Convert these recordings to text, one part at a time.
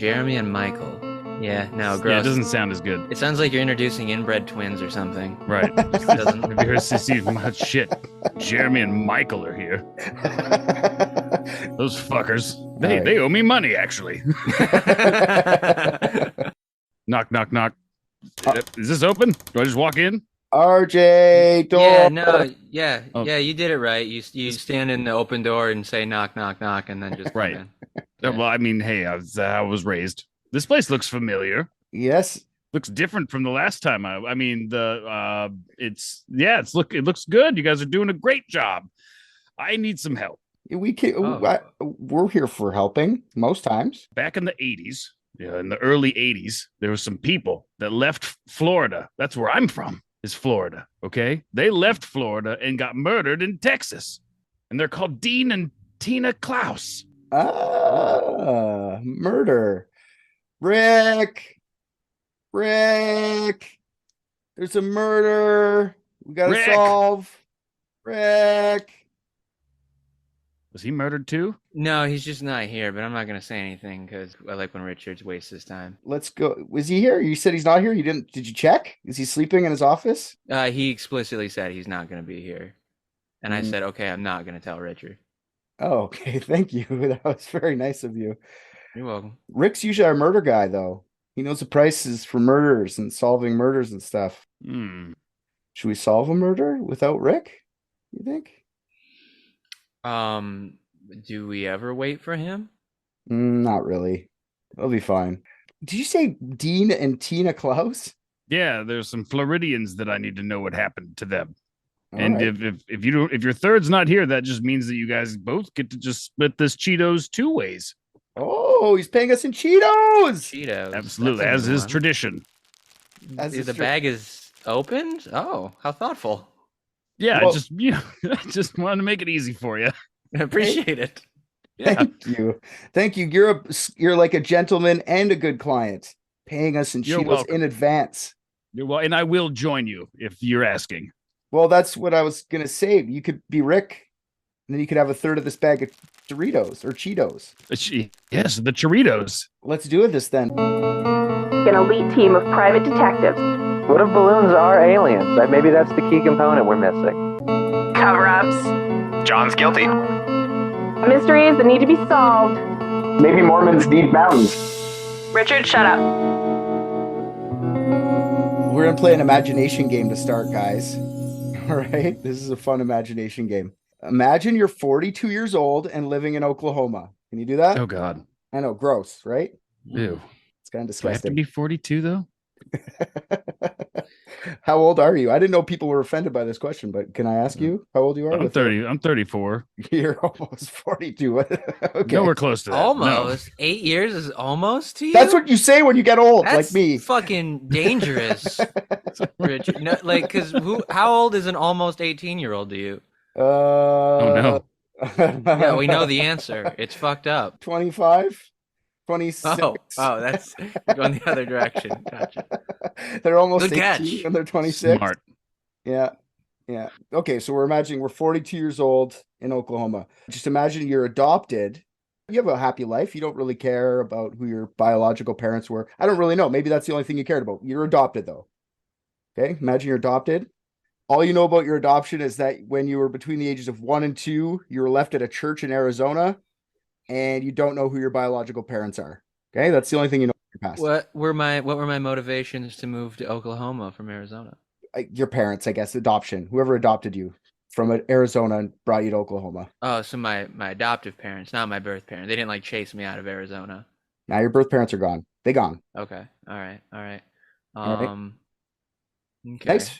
Jeremy and Michael. Yeah, no, gross. Yeah, it doesn't sound as good. It sounds like you're introducing inbred twins or something. Right. It doesn't. Have you heard Sissy? Shit. Jeremy and Michael are here. Those fuckers. They owe me money, actually. Knock, knock, knock. Is this open? Do I just walk in? RJ, door. Yeah, no, yeah, Oh. yeah, you did it right. You stand in the open door and say knock, knock, knock, and then just come Right. in. Yeah. Well, I mean, hey, I was raised. This place looks familiar. Yes. Looks different from the last time. It looks good. You guys are doing a great job. I need some help. We can. Oh. We're here for helping most times. Back in the 80s, in the early 80s, there were some people that left Florida. That's where I'm from, is Florida. Okay. They left Florida and got murdered in Texas. And they're called Dean and Tina Clouse. Murder. Rick, there's a murder. We gotta Rick. solve. Rick. Was he murdered too? No, he's just not here, but I'm not gonna say anything because I like when Richards wastes his time. Let's go. Was he here? You said he's not here. Did you check? Is he sleeping in his office? He explicitly said he's not gonna be here, and I said, okay, I'm not gonna tell Richard. Oh, okay. Thank you. That was very nice of you. You're welcome. Rick's usually our murder guy, though. He knows the prices for murders and solving murders and stuff. Should we solve a murder without Rick? You think? Do we ever wait for him? Not really. It'll be fine. Did you say Dean and Tina Clouse? Yeah, there's some Floridians that I need to know what happened to them. All And right. if your third's not here, that just means that you guys both get to just split this Cheetos two ways. Oh, he's paying us in Cheetos. Cheetos. Absolutely, That's as a new is one. tradition. The bag is opened? Oh, how thoughtful. Yeah, Well- I just wanted to make it easy for you. I appreciate it. Yeah. Thank you. You're like a gentleman and a good client, paying us in You're Cheetos welcome. in advance. You're well, and I will join you if you're asking. Well, that's what I was gonna say. You could be Rick, and then you could have a third of this bag of Doritos or Cheetos. Yes, the Choritos. Let's do this then. An elite team of private detectives. What if balloons are aliens? Maybe that's the key component we're missing. Cover-ups. John's guilty. Mysteries that need to be solved. Maybe Mormons need mountains. Richard, shut up. We're gonna play an imagination game to start, guys. All right, this is a fun imagination game. Imagine you're 42 years old and living in Oklahoma. Can you do that? Oh God. I know, gross, right? Ew. It's kind of Do I have to disgusting. be 42 though? How old are you? I didn't know people were offended by this question, but can I ask you how old you are? I'm 30. I'm 34. You're almost 42. Okay. Nowhere close to that. Almost. 8 years is almost to you? That's what you say when you get old, like That's me. fucking dangerous, Richard. No, because how old is an almost 18-year-old to you? Oh no. Yeah, we know the answer. It's fucked up. 25, 26. Oh, that's going the other direction. Gotcha. They're almost Good 18 catch. and they're 26. Smart. Yeah. Okay, so we're imagining we're 42 years old in Oklahoma. Just imagine you're adopted. You have a happy life. You don't really care about who your biological parents were. I don't really know. Maybe that's the only thing you cared about. You're adopted, though. Okay, imagine you're adopted. All you know about your adoption is that when you were between the ages of 1 and 2, you were left at a church in Arizona, and you don't know who your biological parents are. Okay, that's the only thing you know about your past. What were my motivations to move to Oklahoma from Arizona? Your parents, I guess, adoption. Whoever adopted you from Arizona and brought you to Oklahoma. Oh, so my adoptive parents, not my birth parents. They didn't like chase me out of Arizona. Now your birth parents are gone. They gone. Okay. All right. All right. Okay.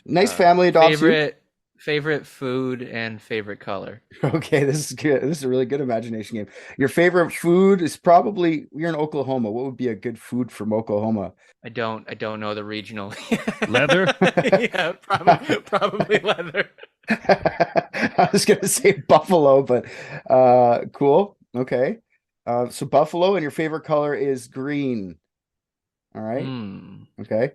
Nice family adopts you. Favorite food and favorite color. Okay, this is good. This is a really good imagination game. Your favorite food is probably, you're in Oklahoma. What would be a good food from Oklahoma? I don't know the regional. Leather? Yeah, probably leather. I was gonna say buffalo, but cool. Okay. So buffalo, and your favorite color is green. All right. Okay.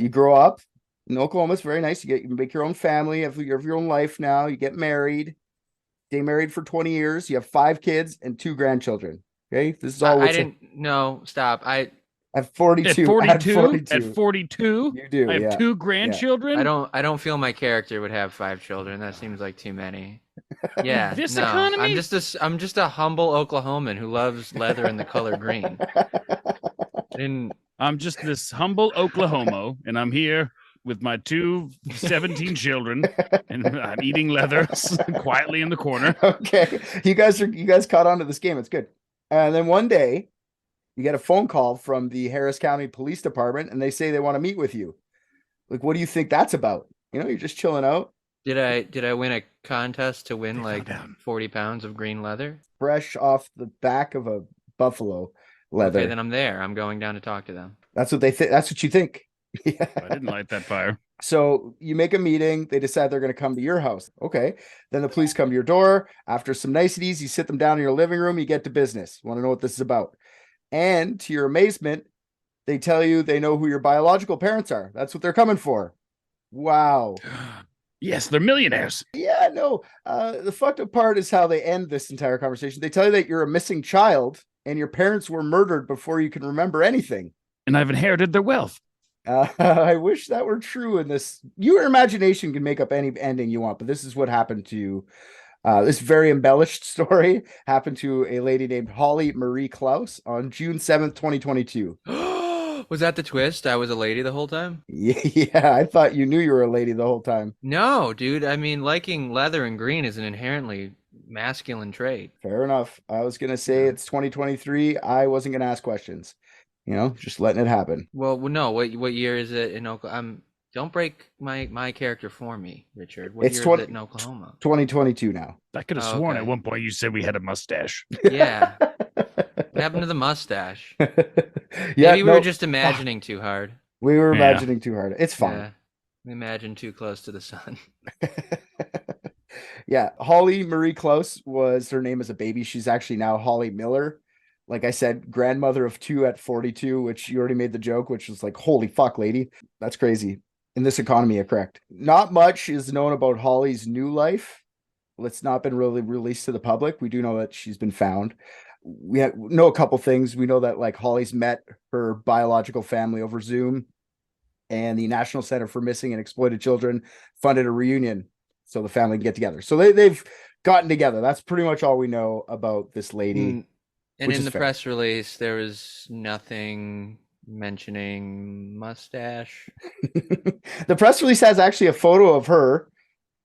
You grow up in Oklahoma. It's very nice. You make your own family, you have your own life now. You get married. Stay married for 20 years. You have 5 kids and 2 grandchildren. Okay, this is all. I didn't. No, stop. At 42. At 42, At 42. You do. I have Yeah. 2 grandchildren. I don't feel my character would have 5 children. That seems like too many. Yeah. This no. economy? I'm just a humble Oklahoman who loves leather and the color green. I'm just this humble Oklahomo, and I'm here with my 17 children, and I'm eating leather quietly in the corner. Okay, you guys caught on to this game. It's good. And then one day, you get a phone call from the Harris County Police Department, and they say they want to meet with you. Like, what do you think that's about? You're just chilling out. Did I win a contest to win like 40 pounds of green leather? Fresh off the back of a buffalo leather. Okay, then I'm there. I'm going down to talk to them. That's what they think. That's what you think. Yeah. I didn't light that fire. So you make a meeting. They decide they're going to come to your house. Okay. Then the police come to your door. After some niceties, you sit them down in your living room. You get to business. Want to know what this is about. And to your amazement, they tell you they know who your biological parents are. That's what they're coming for. Wow. Yes, they're millionaires. Yeah, no. The fucked up part is how they end this entire conversation. They tell you that you're a missing child and your parents were murdered before you can remember anything. And I've inherited their wealth. I wish that were true in this. Your imagination can make up any ending you want, but this is what happened to this very embellished story happened to a lady named Holly Marie Clouse on June 7th, 2022. Was that the twist? I was a lady the whole time? Yeah, I thought you knew you were a lady the whole time. No, dude. I mean, liking leather and green is an inherently masculine trait. Fair enough. I was going to say it's 2023. I wasn't going to ask questions. Just letting it happen. Well, no. What year is it in Oklahoma? Don't break my character for me, Richard. What year is it in Oklahoma? 2022 now. I could have sworn at one point you said we had a mustache. Yeah. What happened to the mustache? Maybe we were just imagining too hard. We were imagining too hard. It's fine. Yeah. We imagined too close to the sun. Yeah. Holly Marie Clouse was her name as a baby. She's actually now Holly Miller. Like I said, grandmother of 2 at 42, which you already made the joke, which was like, holy fuck, lady. That's crazy. In this economy, you're correct. Not much is known about Holly's new life. It's not been really released to the public. We do know that she's been found. We know a couple things. We know that like Holly's met her biological family over Zoom, and the National Center for Missing and Exploited Children funded a reunion so the family can get together. So they've gotten together. That's pretty much all we know about this lady. And in the press release, there was nothing mentioning mustache. The press release has actually a photo of her,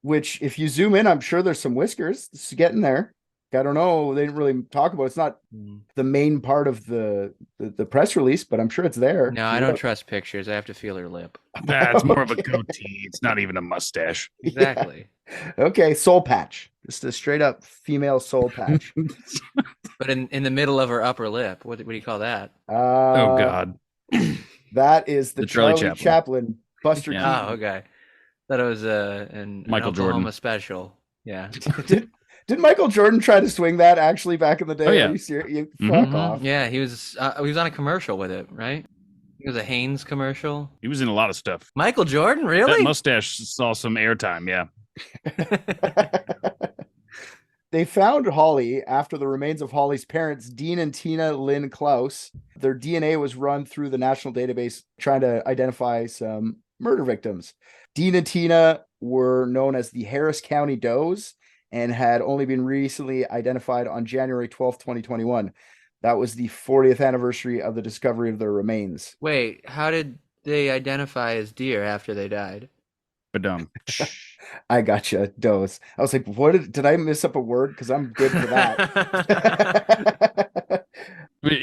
which if you zoom in, I'm sure there's some whiskers. This is getting there. I don't know. They didn't really talk about it. It's not the main part of the press release, but I'm sure it's there. No, I don't trust pictures. I have to feel her lip. That's more of a goatee. It's not even a mustache. Exactly. Yeah. Okay, soul patch. Just a straight up female soul patch. But in the middle of her upper lip, what do you call that? Oh God. That is the Charlie Chaplin Buster Keaton. Oh, okay. Thought it was an Michael Oklahoma Jordan special. Yeah. Did Michael Jordan try to swing that actually back in the day? Oh, yeah. Are you serious? Fuck off. Yeah, he was on a commercial with it, right? It was a Hanes commercial. He was in a lot of stuff. Michael Jordan, really? That mustache saw some airtime, yeah. They found Holly after the remains of Holly's parents, Dean and Tina Clouse. Their DNA was run through the national database trying to identify some murder victims. Dean and Tina were known as the Harris County Does and had only been recently identified on January 12th, 2021. That was the 40th anniversary of the discovery of their remains. Wait, how did they identify as deer after they died? Badum. I gotcha, Does. I was like, what did I miss up a word? Because I'm good for that.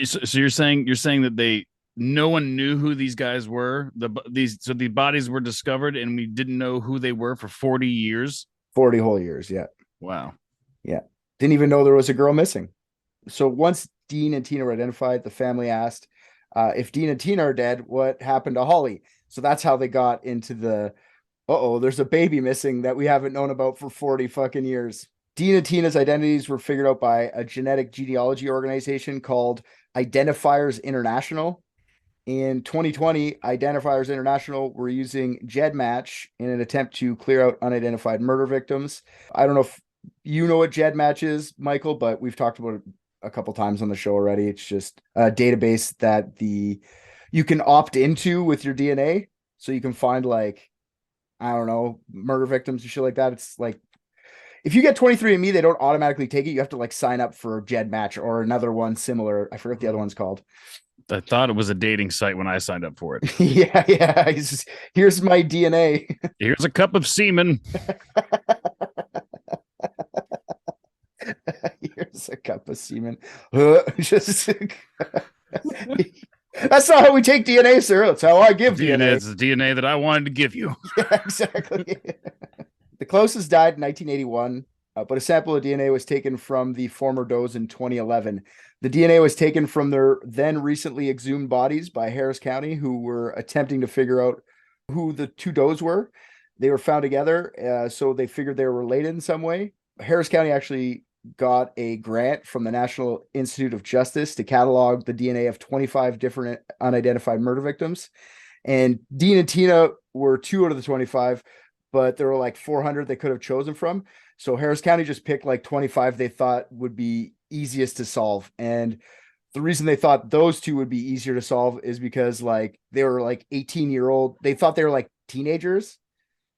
So you're saying that no one knew who these guys were? So the bodies were discovered and we didn't know who they were for 40 years? 40 whole years, yeah. Wow. Yeah. Didn't even know there was a girl missing. So once Dean and Tina were identified, the family asked if Dean and Tina are dead, what happened to Holly? So that's how they got into the, there's a baby missing that we haven't known about for 40 fucking years. Dean and Tina's identities were figured out by a genetic genealogy organization called Identifiers International. In 2020, Identifiers International were using GEDmatch in an attempt to clear out unidentified murder victims. I don't know if you know what GEDmatch is, Michael, but we've talked about it a couple times on the show already. It's just a database that you can opt into with your DNA. So you can find like, I don't know, murder victims and shit like that. It's like, if you get 23andMe, they don't automatically take it. You have to like sign up for GEDmatch or another one similar. I forget the other one's called. I thought it was a dating site when I signed up for it. Yeah. Here's my DNA. Here's a cup of semen. Here's a cup of semen. Just that's not how we take DNA, sir. That's how I give DNA. It's the DNA that I wanted to give you. Yeah, exactly. The Clouses died in 1981, but a sample of DNA was taken from the former does in 2011. The DNA was taken from their then recently exhumed bodies by Harris County, who were attempting to figure out who the two does were. They were found together, so they figured they were related in some way. Harris County actually got a grant from the National Institute of Justice to catalog the DNA of 25 different unidentified murder victims. And Dean and Tina were 2 out of the 25, but there were like 400 they could have chosen from. So Harris County just picked like 25 they thought would be easiest to solve. And the reason they thought those 2 would be easier to solve is because like they were like 18-year-old. They thought they were like teenagers,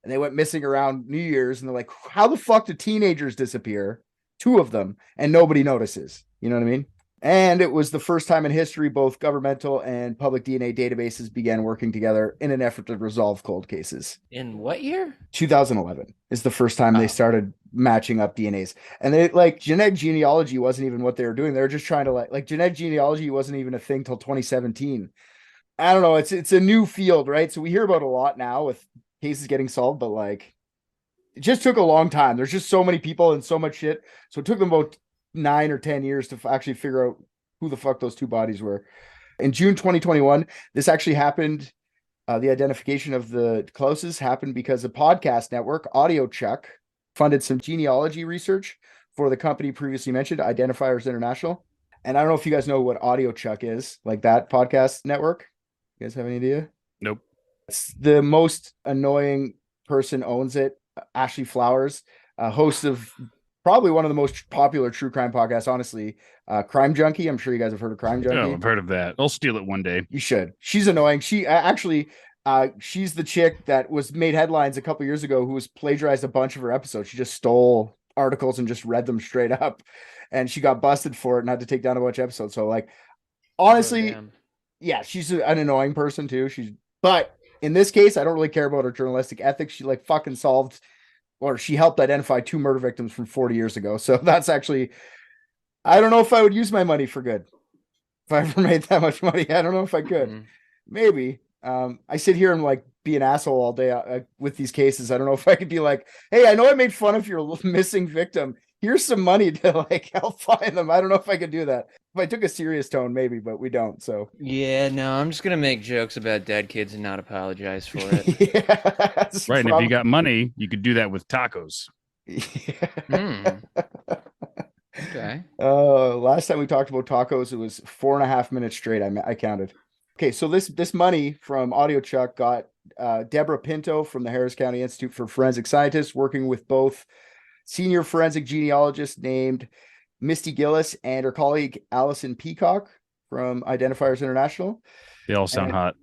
and they went missing around New Year's, and they're like, how the fuck do teenagers disappear? 2 of them, and nobody notices. You know what I mean? And it was the first time in history both governmental and public DNA databases began working together in an effort to resolve cold cases. In what year? 2011 is the first time they started matching up DNAs. And they like genetic genealogy wasn't even what they were doing. They were just trying to like genetic genealogy wasn't even a thing till 2017. I don't know. It's a new field, right? So we hear about a lot now with cases getting solved, but like it just took a long time. There's just so many people and so much shit. So it took them about 9 or 10 years to actually figure out who the fuck those 2 bodies were. In June 2021, this actually happened. The identification of the Clouses happened because a podcast network, AudioChuck, funded some genealogy research for the company previously mentioned, Identifiers International. And I don't know if you guys know what AudioChuck is, like that podcast network. You guys have any idea? Nope. It's the most annoying person owns it. Ashley Flowers, host of probably one of the most popular true crime podcasts, honestly. Crime Junkie. I'm sure you guys have heard of Crime Junkie. No, I've heard of that. I'll steal it one day. You should. She's annoying. She actually, she's the chick that was made headlines a couple years ago who was plagiarized a bunch of her episodes. She just stole articles and just read them straight up, and she got busted for it and had to take down a bunch of episodes. So like, honestly, yeah, she's an annoying person too. But in this case, I don't really care about her journalistic ethics. She like fucking solved, or she helped identify 2 murder victims from 40 years ago. So that's actually, I don't know if I would use my money for good. If I ever made that much money, I don't know if I could. Maybe. I sit here and like be an asshole all day with these cases. I don't know if I could be like, hey, I know I made fun of your missing victim. Here's some money to like help find them. I don't know if I could do that. If I took a serious tone, maybe, but we don't. So yeah, no, I'm just gonna make jokes about dead kids and not apologize for it. Yeah, right. And if you got money, you could do that with tacos. Yeah. Okay. Last time we talked about tacos, it was 4.5 minutes straight. I counted. Okay, so this money from AudioChuck got Deborah Pinto from the Harris County Institute for Forensic Scientists, working with both senior forensic genealogist named Misty Gillis and her colleague Allison Peacock from Identifiers International. They all sound hot.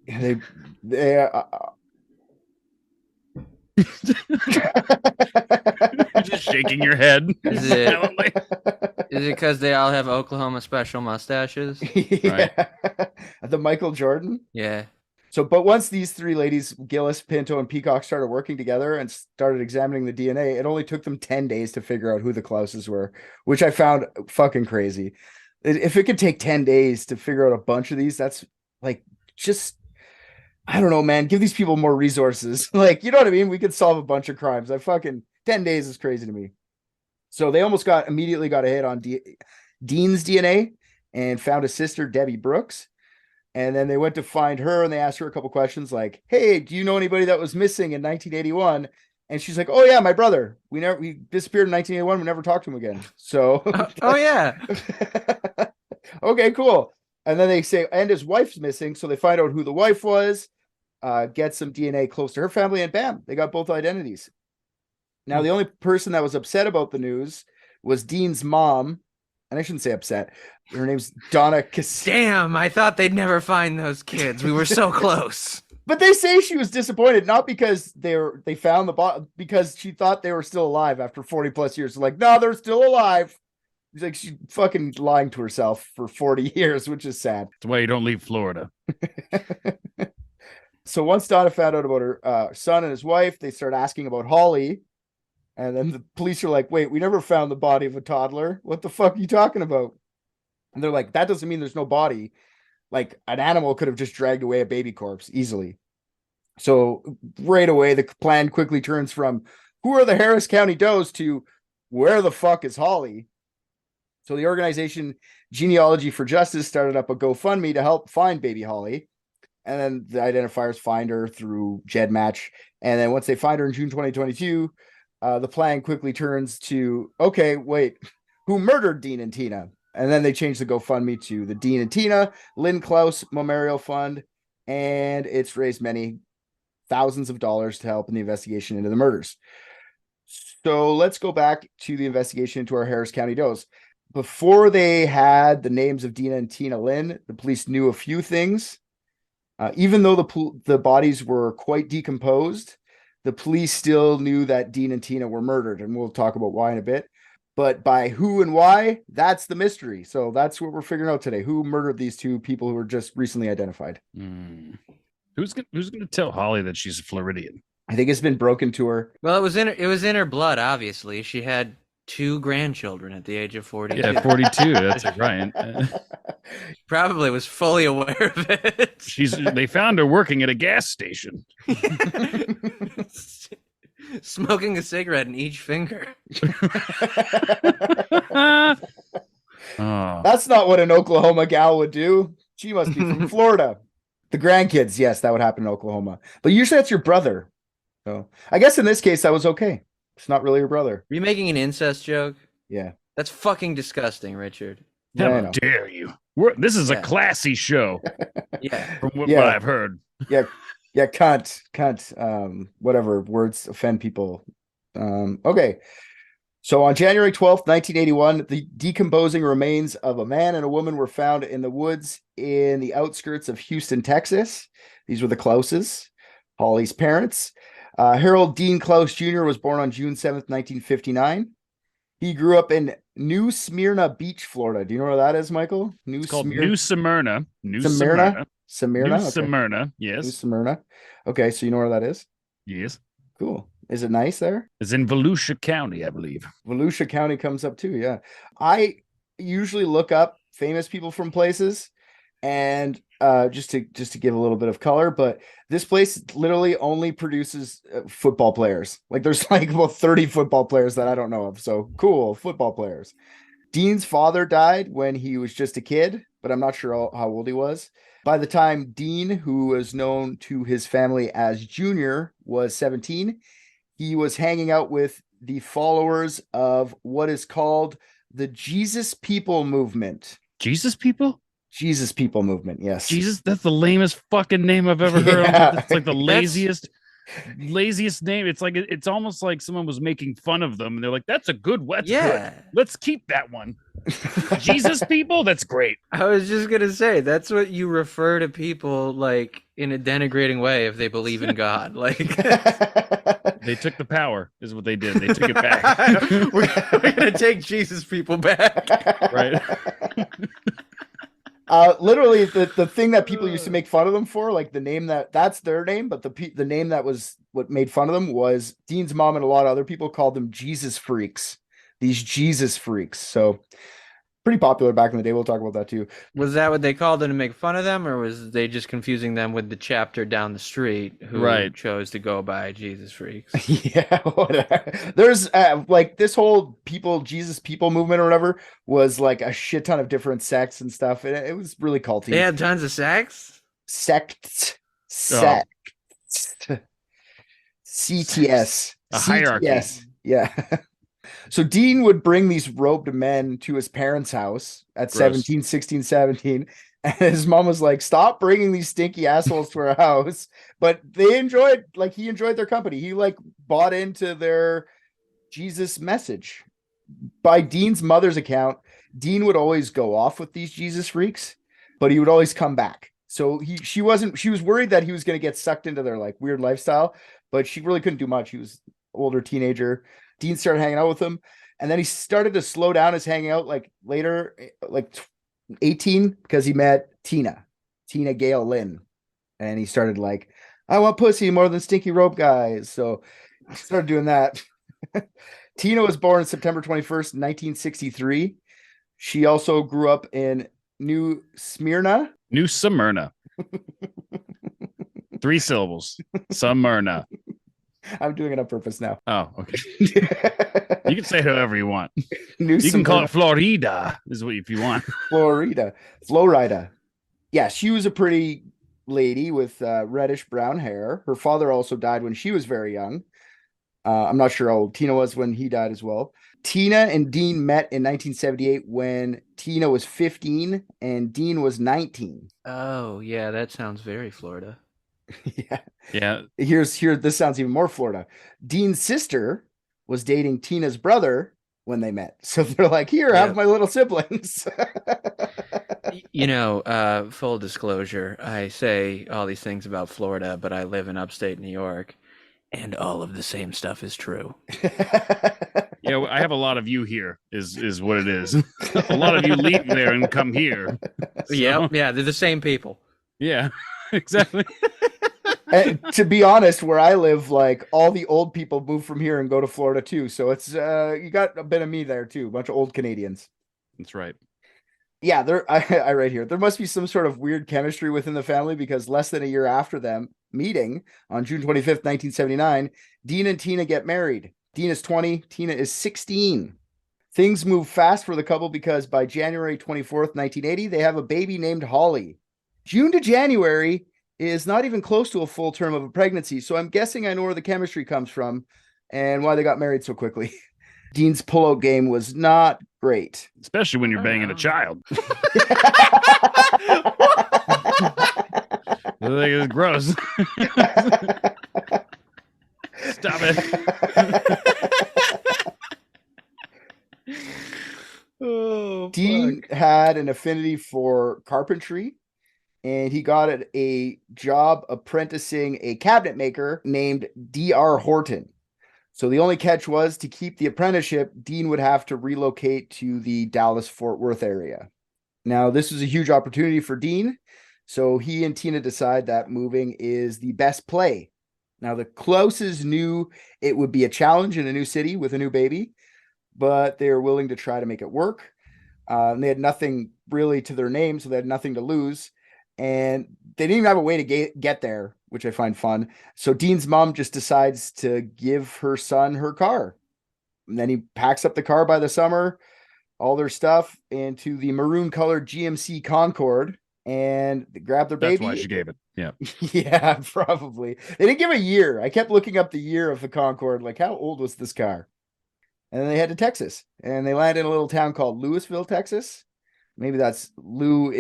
They You're just shaking your head. Is it because they all have Oklahoma special mustaches? Yeah. The Michael Jordan. Yeah. So, but once these 3 ladies, Gillis, Pinto, and Peacock, started working together and started examining the DNA, it only took them 10 days to figure out who the Clouses were, which I found fucking crazy. If it could take 10 days to figure out a bunch of these, that's like, just, I don't know, man, give these people more resources. Like, you know what I mean? We could solve a bunch of crimes. 10 days is crazy to me. So they almost immediately got a hit on Dean's DNA and found his sister, Debbie Brooks. And then they went to find her and they asked her a couple questions like, hey, do you know anybody that was missing in 1981? And she's like, oh yeah, my brother. We disappeared in 1981. We never talked to him again. So, oh yeah. Okay, cool. And then they say, and his wife's missing. So they find out who the wife was, get some DNA close to her family, and bam, they got both identities. Now, the only person that was upset about the news was Dean's mom, and I shouldn't say upset. Her name's Donna Damn, I thought they'd never find those kids. We were so close. But they say she was disappointed, not because they found the body, because she thought they were still alive after 40 plus years. So like, no, they're still alive. He's like, she's fucking lying to herself for 40 years, which is sad. That's why you don't leave Florida. So once Donna found out about her son and his wife, they start asking about Holly. And then the police are like, wait, we never found the body of a toddler. What the fuck are you talking about? And they're like, that doesn't mean there's no body. Like an animal could have just dragged away a baby corpse easily. So right away, the plan quickly turns from who are the Harris County does to where the fuck is Holly? So the organization Genealogy for Justice started up a GoFundMe to help find baby Holly. And then the identifiers find her through GEDmatch. And then once they find her in June 2022, the plan quickly turns to, okay, wait, who murdered Dean and Tina? And then they changed the GoFundMe to the Dean and Tina Clouse Memorial Fund. And it's raised many thousands of dollars to help in the investigation into the murders. So let's go back to the investigation into our Harris County does. Before they had the names of Dina and Tina Lynn, the police knew a few things. Even though the bodies were quite decomposed, the police still knew that Dean and Tina were murdered, and we'll talk about why in a bit. But by who and why, that's the mystery. So that's what we're figuring out today. Who murdered these two people who were just recently identified? Who's gonna tell Holly that she's a Floridian? I think it's been broken to her. Well, it was in her blood. Obviously, she had 2 grandchildren at the age of 42. Yeah, 42. That's right. Probably was fully aware of it. They found her working at a gas station. Smoking a cigarette in each finger. Oh. That's not what an Oklahoma gal would do. She must be from Florida. The grandkids, yes, that would happen in Oklahoma. But usually that's your brother. So I guess in this case, that was okay. It's not really your brother. Are you making an incest joke? Yeah. That's fucking disgusting, Richard. Yeah, How dare you? This is a classy show. Yeah. From what Yeah. I've heard. Yeah, cunt. Whatever words offend people. Okay. So on January 12th, 1981, the decomposing remains of a man and a woman were found in the woods in the outskirts of Houston, Texas. These were the Clouses, Holly's parents. Harold Dean Clouse Jr. was born on June 7th, 1959. He grew up in New Smyrna Beach, Florida. Do you know where that is, Michael? It's called New Smyrna. Smyrna? New Okay. Smyrna, yes. New Smyrna. Okay, so you know where that is? Yes. Cool. Is it nice there? It's in Volusia County, I believe. Volusia County comes up too, yeah. I usually look up famous people from places, and just to give a little bit of color, but this place literally only produces football players. Like there's like about 30 football players that I don't know of. So cool, football players. Dean's father died when he was just a kid, but I'm not sure how old he was. By the time Dean, who was known to his family as Junior, was 17, he was hanging out with the followers of what is called the Jesus People Movement. Jesus People? Jesus People Movement, yes. Jesus, that's the lamest fucking name I've ever heard Yeah. of. It's like the laziest name. It's like it's almost like someone was making fun of them, and they're like, "That's a good one. Yeah. Good. Let's keep that one." Jesus People, that's great. I was just gonna say that's what you refer to people like in a denigrating way if they believe in God. Like They took the power, is what they did. They took it back. we're gonna take Jesus people back. Right. Literally the thing that people used to make fun of them for, like the name that's their name, but the name that was what made fun of them was Dean's mom and a lot of other people called them Jesus freaks. These Jesus freaks. So pretty popular back in the day. We'll talk about that too. Was that what they called them to make fun of them, or was they just confusing them with the chapter down the street who chose to go by Jesus freaks? Yeah, whatever. There's like this whole Jesus People movement or whatever was like a shit ton of different sects and stuff. And it was really culty. They had tons of sex? Sects. Oh. CTS. A hierarchy. CTS. Yeah. So Dean would bring these robed men to his parents' house at 17, 16, 17. And his mom was like, stop bringing these stinky assholes to our house. But he enjoyed their company. He like bought into their Jesus message. By Dean's mother's account, Dean would always go off with these Jesus freaks, but he would always come back. So she was worried that he was going to get sucked into their like weird lifestyle, but she really couldn't do much. He was an older teenager. Dean started hanging out with him, and then he started to slow down his hanging out like later, like 18, because he met Tina Gale Lynn, and he started like, I want pussy more than stinky rope guys. So he started doing that. Tina was born September 21st, 1963. She also grew up in New Smyrna. 3 syllables. Smyrna. I'm doing it on purpose now. Oh, okay. You can say it however you want. You can call it Florida, if you want. Florida. Yeah, she was a pretty lady with reddish brown hair. Her father also died when she was very young. I'm not sure how old Tina was when he died as well. Tina and Dean met in 1978 when Tina was 15 and Dean was 19. Oh, yeah, that sounds very Florida. Yeah. This sounds even more Florida. Dean's sister was dating Tina's brother when they met. So they're like, here, have my little siblings. Full disclosure, I say all these things about Florida, but I live in upstate New York, and all of the same stuff is true. Yeah, I have a lot of you here, is what it is. A lot of you leave there and come here. So. Yeah, they're the same people. Yeah, exactly. And to be honest, where I live, like all the old people move from here and go to Florida too. So it's you got a bit of me there too, a bunch of old Canadians. That's right. Yeah, I right here. There must be some sort of weird chemistry within the family, because less than a year after them meeting on June 25th, 1979, Dean and Tina get married. Dean is 20, Tina is 16. Things move fast for the couple because by January 24th, 1980, they have a baby named Holly. June to January is not even close to a full term of a pregnancy, so I'm guessing I know where the chemistry comes from and why they got married so quickly. Dean's pullout game was not great. Especially when you're banging a child. I think it's gross. Stop it. Dean had an affinity for carpentry, and he got a job apprenticing a cabinet maker named D.R. Horton. So the only catch was, to keep the apprenticeship, Dean would have to relocate to the Dallas-Fort Worth area. Now, this was a huge opportunity for Dean, so he and Tina decide that moving is the best play. Now, the Clouses knew it would be a challenge in a new city with a new baby, but they were willing to try to make it work. They had nothing really to their name, so they had nothing to lose. And they didn't even have a way to get there, which I find fun. So Dean's mom just decides to give her son her car. And then he packs up the car by the summer, all their stuff, into the maroon colored GMC Concorde, and they grab their baby. That's why she gave it. Yeah. Yeah, probably. They didn't give a year. I kept looking up the year of the Concorde, like, how old was this car? And then they head to Texas, and they land in a little town called Louisville, Texas. Maybe that's Louisville.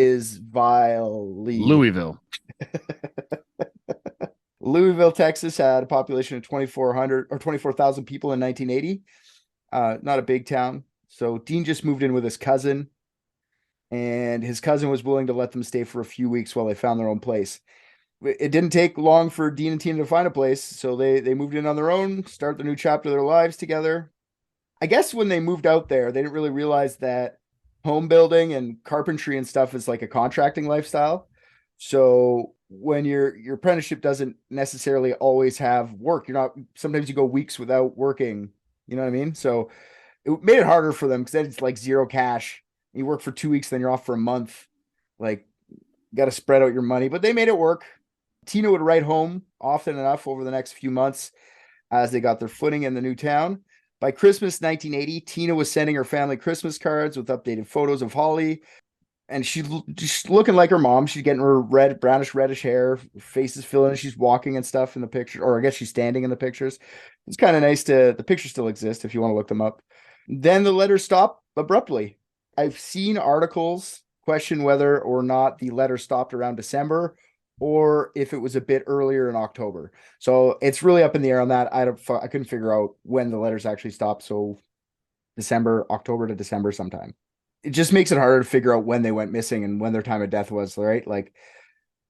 Louisville, Texas had a population of 2,400 or 24,000 people in 1980. Not a big town. So Dean just moved in with his cousin, and his cousin was willing to let them stay for a few weeks while they found their own place. It didn't take long for Dean and Tina to find a place, so they moved in on their own, start the new chapter of their lives together. I guess when they moved out there, they didn't really realize that home building and carpentry and stuff is like a contracting lifestyle. So when your apprenticeship doesn't necessarily always have work, sometimes you go weeks without working, you know what I mean? So it made it harder for them, because then it's like zero cash. You work for 2 weeks, then you're off for a month. Like, you got to spread out your money, but they made it work. Tina would write home often enough over the next few months as they got their footing in the new town. By Christmas 1980, Tina was sending her family Christmas cards with updated photos of Holly, and she's just looking like her mom. She's getting her brownish reddish hair, face is filling, she's walking and stuff in the picture, or I guess she's standing in the pictures. It's kind of nice the pictures still exist if you want to look them up. Then the letters stop abruptly. I've seen articles question whether or not the letter stopped around December, or if it was a bit earlier in October. So it's really up in the air on that. I couldn't figure out when the letters actually stopped. So October to December sometime. it just makes it harder to figure out when they went missing and when their time of death was, right? Like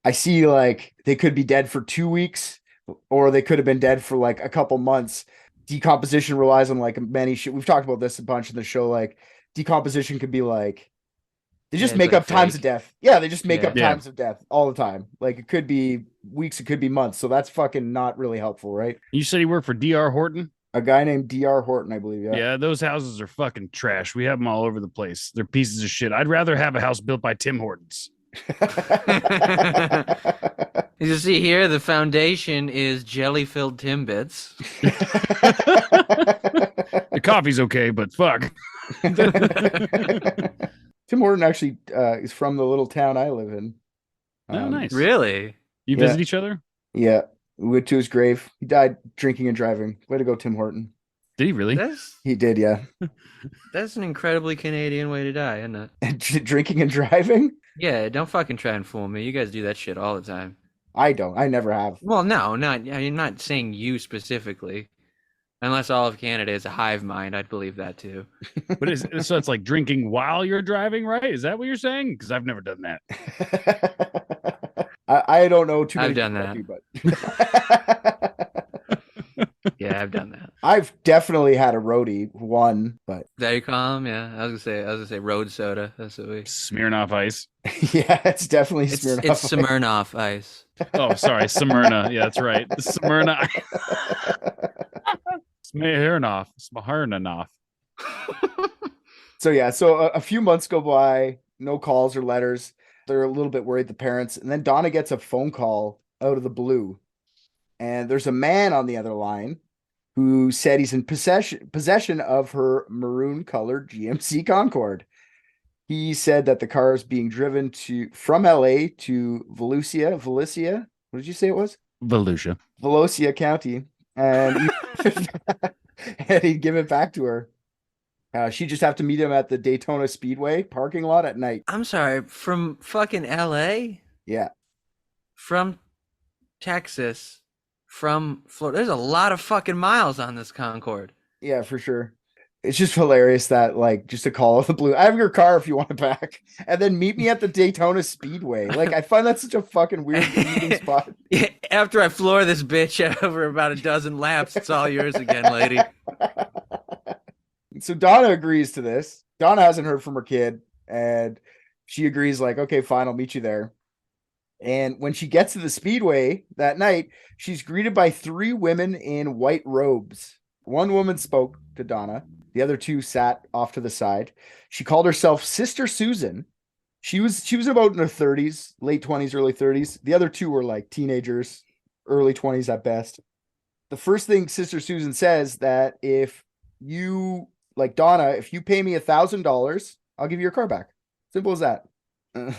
I see like they could be dead for 2 weeks or they could have been dead for like a couple months. Decomposition relies on like many shit. We've talked about this a bunch in the show. Like decomposition could be like they just make like up times of death. Yeah, they just make up Yeah. times of death all the time. Like it could be weeks, it could be months. So that's fucking not really helpful, right? You said he worked for D.R. Horton? A guy named D.R. Horton, I believe. Yeah, those houses are fucking trash. We have them all over the place. They're pieces of shit. I'd rather have a house built by Tim Hortons. You see here, the foundation is jelly-filled Timbits. The coffee's okay, but fuck. Tim Horton actually is from the little town I live in. Oh, nice. Really? You visit each other? Yeah. We went to his grave. He died drinking and driving. Way to go, Tim Horton. Did he really? He did, yeah. That's an incredibly Canadian way to die, isn't it? Drinking and driving? Yeah, don't fucking try and fool me. You guys do that shit all the time. I don't. I never have. Well, no, I'm not saying you specifically. Unless all of Canada is a hive mind, I'd believe that too. But so it's like drinking while you're driving, right? Is that what you're saying? Because I've never done that. I don't know too many. I've done that. Yeah, I've done that. I've definitely had a roadie, one, but There you call 'em, yeah. I was gonna say road soda. That's what we. Smirnoff Ice. yeah, it's definitely It's Smirnoff. Smirnoff Ice. Oh, sorry, Smyrna. Yeah, that's right. Smyrna. Smirnoff. So yeah, so a few months go by, no calls or letters. They're a little bit worried, the parents, and then Donna gets a phone call out of the blue, and there's a man on the other line who said he's in possession of her maroon-colored GMC Concorde. He said that the car is being driven from LA to Volusia. What did you say it was? Volusia County, and and he'd give it back to her. She'd just have to meet him at the Daytona Speedway parking lot at night. I'm sorry, from fucking LA? Yeah. From Texas, from Florida. There's a lot of fucking miles on this Concorde. Yeah, for sure. It's just hilarious that, like, just a call of the blue. I have your car if you want it back. And then meet me at the Daytona Speedway. Like, I find that such a fucking weird meeting spot. Yeah, after I floor this bitch over about a dozen laps, it's all yours again, lady. So Donna agrees to this. Donna hasn't heard from her kid, and she agrees, like, okay, fine, I'll meet you there. And when she gets to the Speedway that night, she's greeted by 3 women in white robes. One woman spoke to Donna. The other 2 sat off to the side. She called herself Sister Susan. She was about in her 30s, late 20s, early 30s. The other 2 were like teenagers, early 20s at best. The first thing Sister Susan says that if you, like Donna, if you pay me $1,000, I'll give you your car back. Simple as that.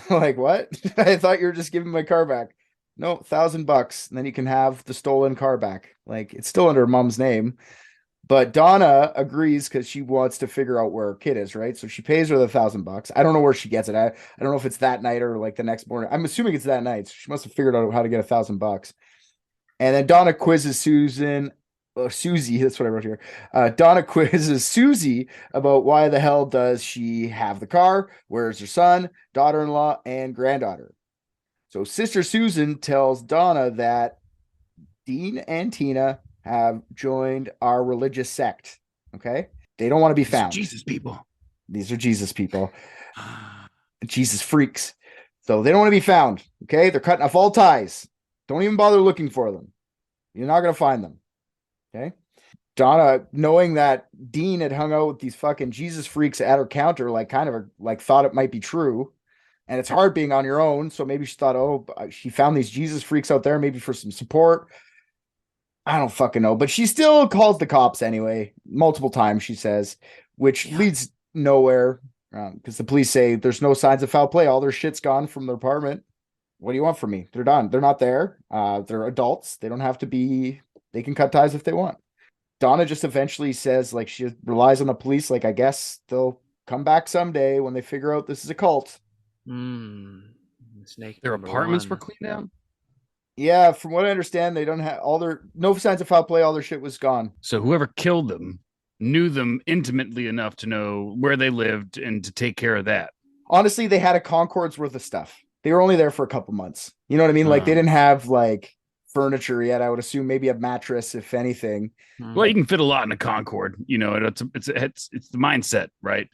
Like, what? I thought you were just giving my car back. No, $1,000, and then you can have the stolen car back. Like, it's still under mom's name. But Donna agrees because she wants to figure out where her kid is, right? So she pays her the $1,000. I don't know where she gets it. I don't know if it's that night or like the next morning. I'm assuming it's that night. So she must have figured out how to get $1,000. And then Donna quizzes Susie, that's what I wrote here. Donna quizzes Susie about why the hell does she have the car? Where's her son, daughter-in-law, and granddaughter? So Sister Susan tells Donna that Dean and Tina have joined our religious sect. Okay? They don't want to be found. Jesus people. These are Jesus people. Jesus freaks. So they don't want to be found. Okay? They're cutting off all ties. Don't even bother looking for them. You're not going to find them. Okay? Donna, knowing that Dean had hung out with these fucking Jesus freaks at her counter, like kind of like thought it might be true. And it's hard being on your own. So maybe she thought, oh, she found these Jesus freaks out there, maybe for some support. I don't fucking know. But she still calls the cops anyway, multiple times, she says, which leads nowhere. Because the police say there's no signs of foul play. All their shit's gone from their apartment. What do you want from me? They're done. They're not there. They're adults. They don't have to be. They can cut ties if they want. Donna just eventually says, like, she relies on the police. Like, I guess they'll come back someday when they figure out this is a cult. Snake. Their apartments were cleaned out. Yeah, from what I understand, they don't have no signs of foul play. All their shit was gone. So whoever killed them knew them intimately enough to know where they lived and to take care of that. Honestly, they had a Concord's worth of stuff. They were only there for a couple months. You know what I mean? Like they didn't have like furniture yet. I would assume maybe a mattress, if anything. Well, you can fit a lot in a Concorde. You know, it's the mindset, right?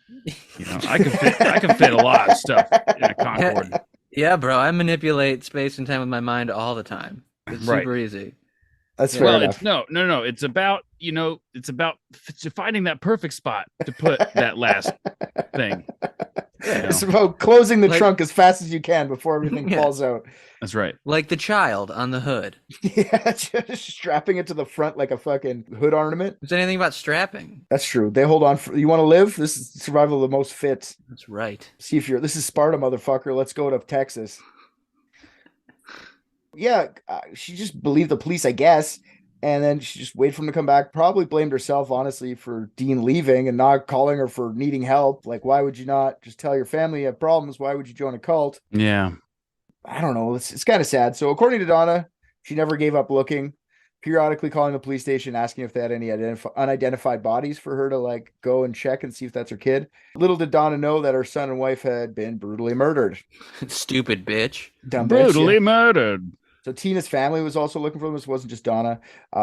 You know, I can fit a lot of stuff in a Concorde. Yeah, bro. I manipulate space and time with my mind all the time. It's super easy. That's fair enough. It's no. It's about, finding that perfect spot to put that last thing. It's about closing the trunk as fast as you can before everything falls out. That's right. Like the child on the hood. Yeah, just strapping it to the front like a fucking hood ornament. Is anything about strapping? That's true. They hold on. You want to live? This is survival of the most fit. That's right. See if this is Sparta, motherfucker. Let's go to Texas. Yeah, she just believed the police, I guess. And then she just waited for him to come back. Probably blamed herself, honestly, for Dean leaving and not calling her for needing help. Like, why would you not just tell your family you have problems? Why would you join a cult? Yeah. I don't know. It's kind of sad. So according to Donna, she never gave up looking, periodically calling the police station, asking if they had any unidentified bodies for her to like go and check and see if that's her kid. Little did Donna know that her son and wife had been brutally murdered. Stupid bitch. Dumb brutally bitch, murdered. So Tina's family was also looking for them. This wasn't just Donna.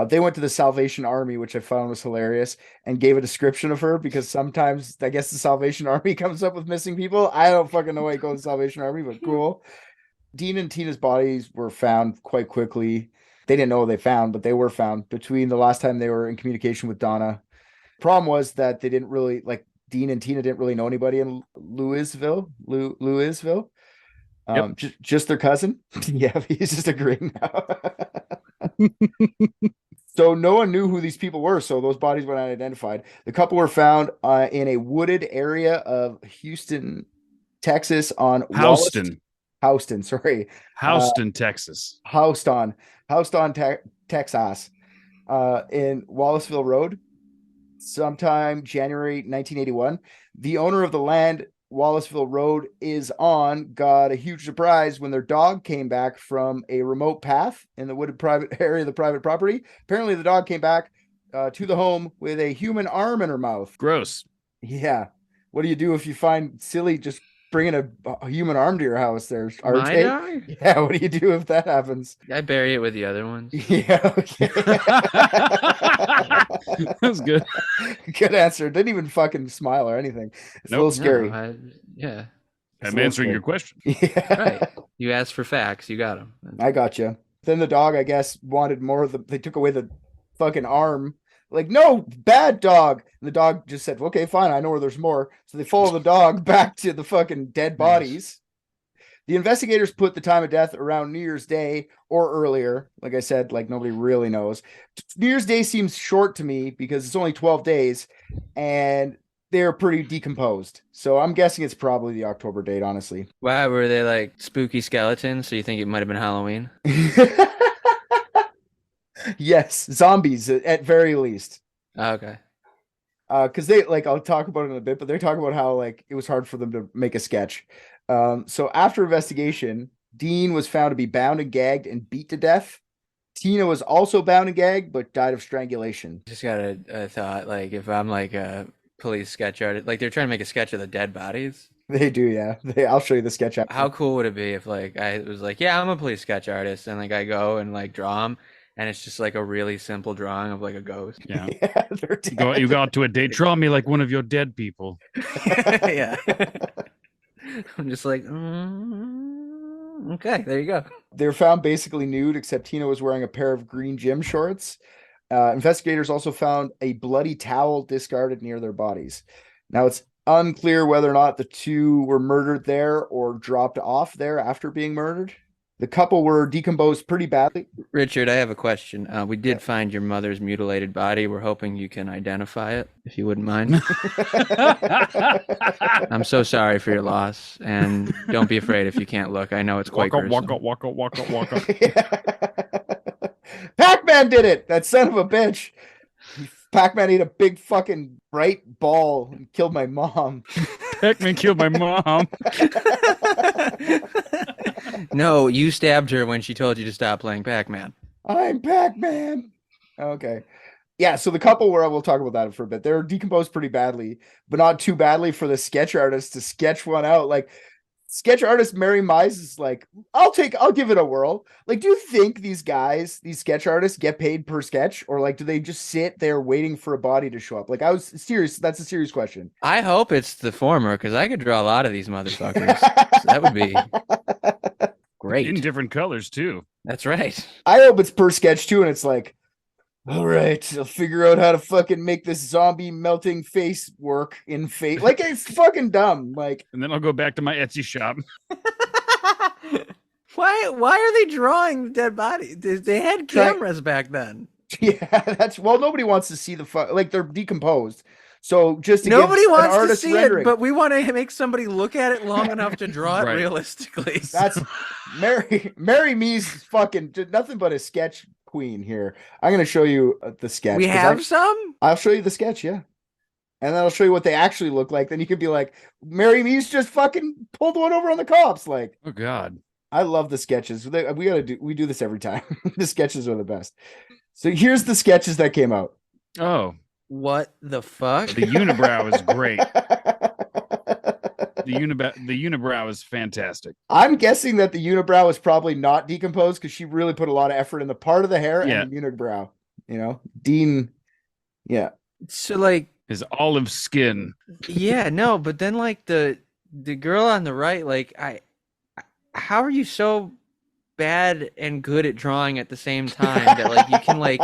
They went to the Salvation Army, which I found was hilarious, and gave a description of her because sometimes I guess the Salvation Army comes up with missing people. I don't fucking know why you call the Salvation Army, but cool. Dean and Tina's bodies were found quite quickly. They didn't know they found, but they were found between the last time they were in communication with Donna. Problem was that they didn't really, like, Dean and Tina didn't really know anybody in Louisville. Yep. Just their cousin. Yeah, he's just agreeing now. So no one knew who these people were, so those bodies were not identified. The couple were found in a wooded area of Houston, Texas on Houston, Texas. In Wallaceville Road, sometime January 1981. The owner of the land Wallaceville Road is on got a huge surprise when their dog came back from a remote path in the wooded private area of the private property. Apparently the dog came back to the home with a human arm in her mouth. Gross. Yeah. What do you do if you find silly just bringing a human arm to your house there, RJ? My dog? Yeah, what do you do if that happens? I bury it with the other ones. Yeah, okay. That's good. Good answer. Didn't even fucking smile or anything. It's a little scary. No, I'm answering your question. Yeah. Right. You asked for facts. You got them. I got you. Then the dog, I guess, wanted more of they took away the fucking arm. Like, no, bad dog. And the dog just said, okay, fine. I know where there's more. So they follow the dog back to the fucking dead bodies. The investigators put the time of death around New Year's Day or earlier. Like I said, like nobody really knows. New Year's Day seems short to me because it's only 12 days and they're pretty decomposed. So I'm guessing it's probably the October date, honestly. Wow, were they like spooky skeletons? So you think it might have been Halloween? Yes, zombies at very least. Okay. Because they I'll talk about it in a bit, but they're talking about how like it was hard for them to make a sketch. So after investigation, Dean was found to be bound and gagged and beat to death. Tina was also bound and gagged, but died of strangulation. Just got a thought, like if I'm like a police sketch artist, like they're trying to make a sketch of the dead bodies. They do, yeah. I'll show you the sketch. How cool would it be if like I was like, yeah, I'm a police sketch artist, and like I go and like draw them. And it's just like a really simple drawing of like a ghost. Yeah. They're dead. You go out to a date. Draw me like one of your dead people. Yeah. I'm just like, okay, there you go. They're found basically nude, except Tina was wearing a pair of green gym shorts. Investigators also found a bloody towel discarded near their bodies. Now, it's unclear whether or not the two were murdered there or dropped off there after being murdered. The couple were decomposed pretty badly. Richard, I have a question. We did find your mother's mutilated body. We're hoping you can identify it, if you wouldn't mind. I'm so sorry for your loss, and don't be afraid if you can't look. I know it's quite gruesome. Walk up. Pac-Man did it! That son of a bitch! Pac-Man ate a big fucking bright ball and killed my mom. Pac-Man killed my mom. No, you stabbed her when she told you to stop playing Pac-Man. I'm Pac-Man. Okay. Yeah, so the couple where we'll talk about that for a bit, they're decomposed pretty badly, but not too badly for the sketch artist to sketch one out. Like sketch artist Mary Mize is like, I'll give it a whirl. Like, do you think these guys, these sketch artists, get paid per sketch, or like do they just sit there waiting for a body to show up? Like, I was serious. That's a serious question. I hope it's the former, because I could draw a lot of these motherfuckers. So that would be great. In different colors too. That's right. I hope it's per sketch too, and it's like, all right, I'll figure out how to fucking make this zombie melting face work in face. Like, it's fucking dumb. Like, and then I'll go back to my Etsy shop. Why are they drawing the dead body? They had cameras back then. Yeah, nobody wants to see like they're decomposed. So just to nobody give wants an to see rendering. it, but we want to make somebody look at it long enough to draw it realistically. That's Mary Me's fucking nothing but a sketch queen here. I'm going to show you the sketch. We have some? I'll show you the sketch, yeah. And then I'll show you what they actually look like. Then you could be like, Mary Me's just fucking pulled one over on the cops. Like, oh God. I love the sketches. We do this every time. The sketches are the best. So here's the sketches that came out. Oh. What the fuck? The unibrow is great. The unibrow is fantastic. I'm guessing that the unibrow is probably not decomposed because she really put a lot of effort in the part of the hair and the unibrow. You know, Dean. Yeah. So like his olive skin. Yeah, no, but then like the girl on the right, like how are you so bad and good at drawing at the same time that like you can like.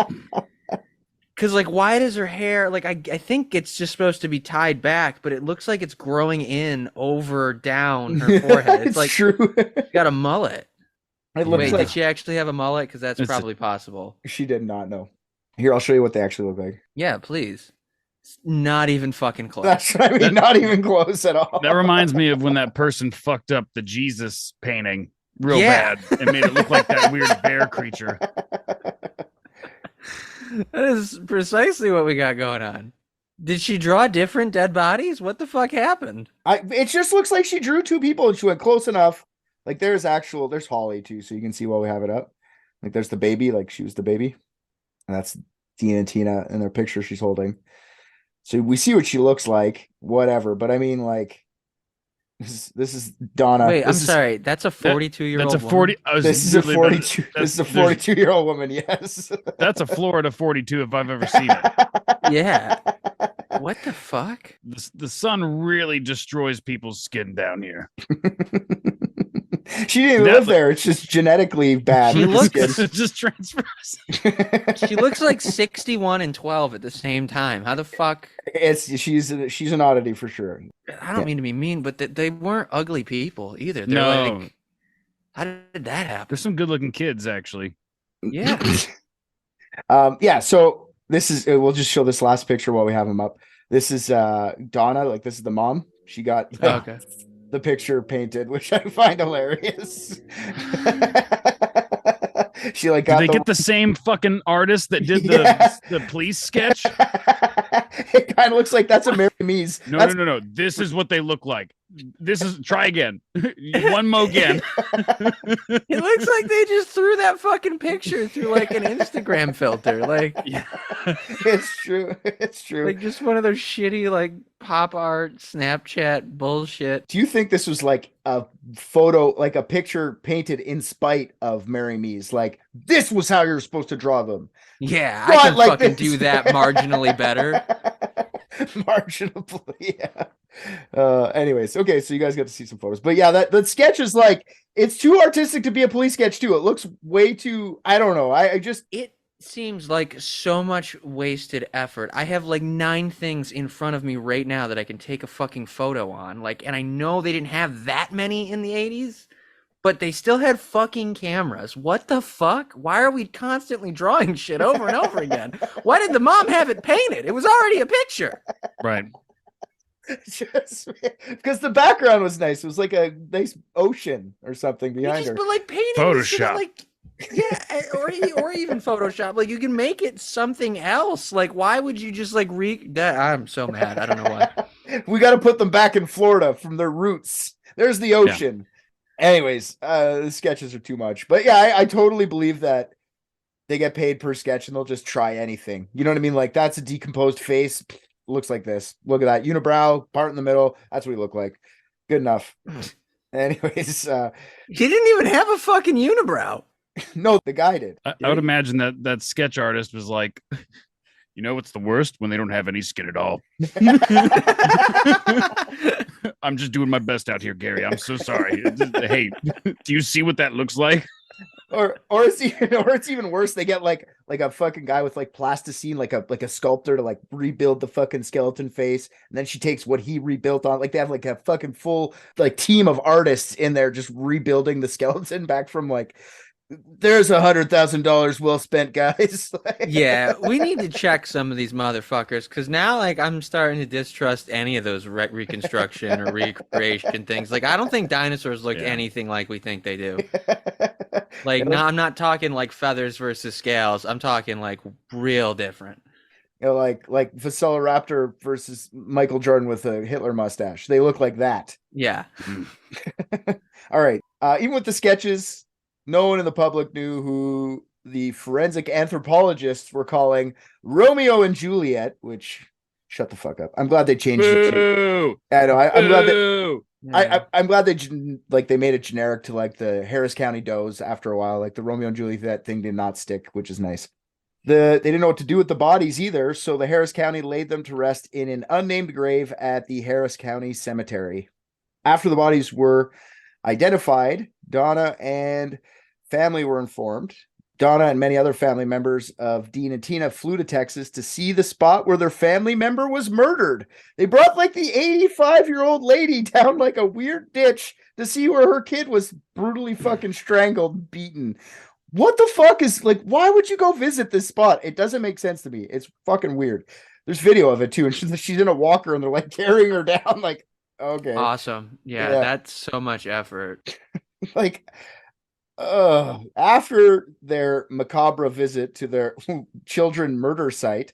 Because, like, why does her hair, like, I think it's just supposed to be tied back, but it looks like it's growing in over down her forehead. It's like, true. She's got a mullet. Wait, like... did she actually have a mullet? Because that's probably possible. She did not know. Here, I'll show you what they actually look like. Yeah, please. It's not even fucking close. That's what I mean, not even close at all. That reminds me of when that person fucked up the Jesus painting real bad and made it look like that weird bear creature. That is precisely what we got going on. Did she draw different dead bodies? What the fuck happened? It just looks like she drew two people and she went close enough. Like there's Holly too, so you can see while we have it up. Like there's the baby, like she was the baby. And that's Dean and Tina in their picture she's holding. So we see what she looks like, whatever. But I mean, like, this is Donna. Wait, I'm sorry. That's a 42-year-old. That's a 40. This is a 42. This is a 42-year-old woman. Yes. That's a Florida 42 if I've ever seen it. Yeah. What the fuck? The sun really destroys people's skin down here. She didn't live there. It's just genetically bad. She looks it just transfers. She looks like 61 and 12 at the same time. How the fuck? She's an oddity for sure. I don't mean to be mean, but they weren't ugly people either. They're like, how did that happen? There's some good-looking kids actually. Yeah. Yeah. So this is. We'll just show this last picture while we have them up. This is Donna. Like this is the mom. She got. Okay. The picture painted, which I find hilarious. She like got. Did they get the same fucking artist that did the police sketch? It kind of looks like that's a Mary Me's. No. This is what they look like. Try again. One more again. It looks like they just threw that fucking picture through like an Instagram filter. Like, yeah. It's true. It's true. Like just one of those shitty like pop art Snapchat bullshit. Do you think this was like a photo, like a picture painted in spite of Mary Me's? Like this was how you're supposed to draw them. Yeah, I can like fucking do that marginally better. Marginally, yeah. Anyways, okay, so you guys got to see some photos, but yeah, that sketch is like it's too artistic to be a police sketch too. It looks way too. I don't know. It seems like so much wasted effort. I have like 9 things in front of me right now that I can take a fucking photo on. Like, and I know they didn't have that many in the 80s. But they still had fucking cameras. What the fuck? Why are we constantly drawing shit over and over again? Why did the mom have it painted? It was already a picture. Right. Just because the background was nice. It was like a nice ocean or something behind her. But like painting Photoshop. Like, yeah, or even Photoshop. Like you can make it something else. Like why would you just like that? I'm so mad. I don't know why. We got to put them back in Florida from their roots. There's the ocean. Yeah. Anyways, the sketches are too much. But yeah, I totally believe that They get paid per sketch and they'll just try anything. You know what I mean? Like, that's a decomposed face. Looks like this. Look at that. Unibrow, part in the middle. That's what he looked like. Good enough. Anyways, He didn't even have a fucking unibrow. no, the guy did. I would imagine that sketch artist was like, you know what's the worst? When they don't have any skin at all. I'm just doing my best out here, Gary. I'm so sorry. Hey, do you see what that looks like? Or it's even worse. They get like a fucking guy with like plasticine, like a sculptor to like rebuild the fucking skeleton face, and then she takes what he rebuilt on. Like, they have like a fucking full like team of artists in there just rebuilding the skeleton back from like. There's $100,000 well spent, guys. Yeah, we need to check some of these motherfuckers, because now, like, I'm starting to distrust any of those reconstruction or recreation things. Like, I don't think dinosaurs look anything like we think they do. Like, no, I'm not talking like feathers versus scales. I'm talking like real different. You know, like Velociraptor versus Michael Jordan with a Hitler mustache. They look like that. Yeah. All right. Even with the sketches, no one in the public knew who the forensic anthropologists were calling Romeo and Juliet, which, shut the fuck up. I'm glad they changed it. I know. I'm glad that I'm glad they made it generic to like the Harris County does after a while. Like, the Romeo and Juliet thing did not stick, which is nice. They didn't know what to do with the bodies either, so the Harris County laid them to rest in an unnamed grave at the Harris County Cemetery. After the bodies were identified, Donna and family were informed. Donna and many other family members of Dean and Tina flew to Texas to see the spot where their family member was murdered. They brought like the 85-year-old lady down like a weird ditch to see where her kid was brutally fucking strangled and beaten. What the fuck is, like, why would you go visit this spot? It doesn't make sense to me. It's fucking weird. There's video of it too, and she's in a walker and they're like carrying her down. Like, okay. Awesome. Yeah. That's so much effort. Like, after their macabre visit to their children murder site,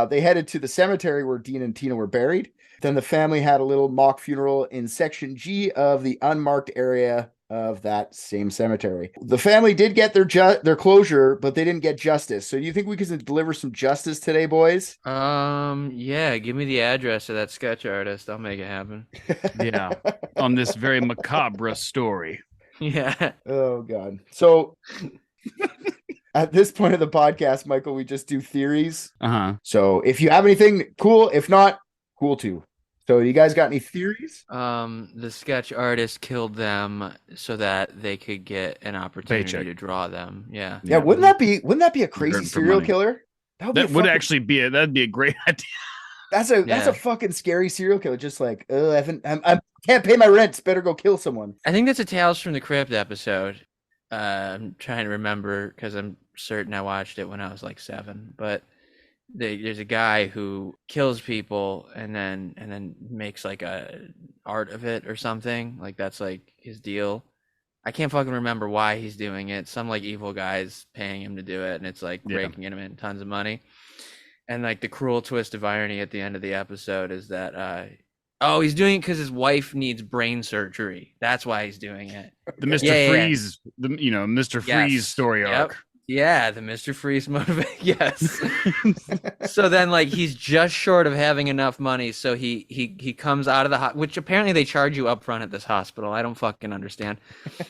they headed to the cemetery where Dean and Tina were buried. Then the family had a little mock funeral in Section G of the unmarked area of that same cemetery. The family did get their closure, but they didn't get justice. So do you think we can deliver some justice today, boys? Yeah, give me the address of that sketch artist. I'll make it happen. Yeah. On this very macabre story. Yeah. Oh, God. So at this point of the podcast, Michael, we just do theories. Uh-huh. So if you have anything, cool. If not, cool too. So you guys got any theories? The sketch artist killed them so that they could get an opportunity to draw them. Yeah. Yeah. Wouldn't that be a crazy serial killer? That'd be a great idea. That's a fucking scary serial killer. Just like, I can't pay my rent. Better go kill someone. I think that's a Tales from the Crypt episode. I'm trying to remember because I'm certain I watched it when I was like 7. But there's a guy who kills people and then makes like a art of it or something. Like, that's like his deal. I can't fucking remember why he's doing it. Some like evil guy's paying him to do it, and it's like raking him in tons of money. And like the cruel twist of irony at the end of the episode is that he's doing it because his wife needs brain surgery. That's why he's doing it. The Mr. Freeze, Mr. Freeze story arc. Yeah, the Mr. Freeze motivation. Yes. So then, like, he's just short of having enough money, so he comes out of the which apparently they charge you up front at this hospital. I don't fucking understand.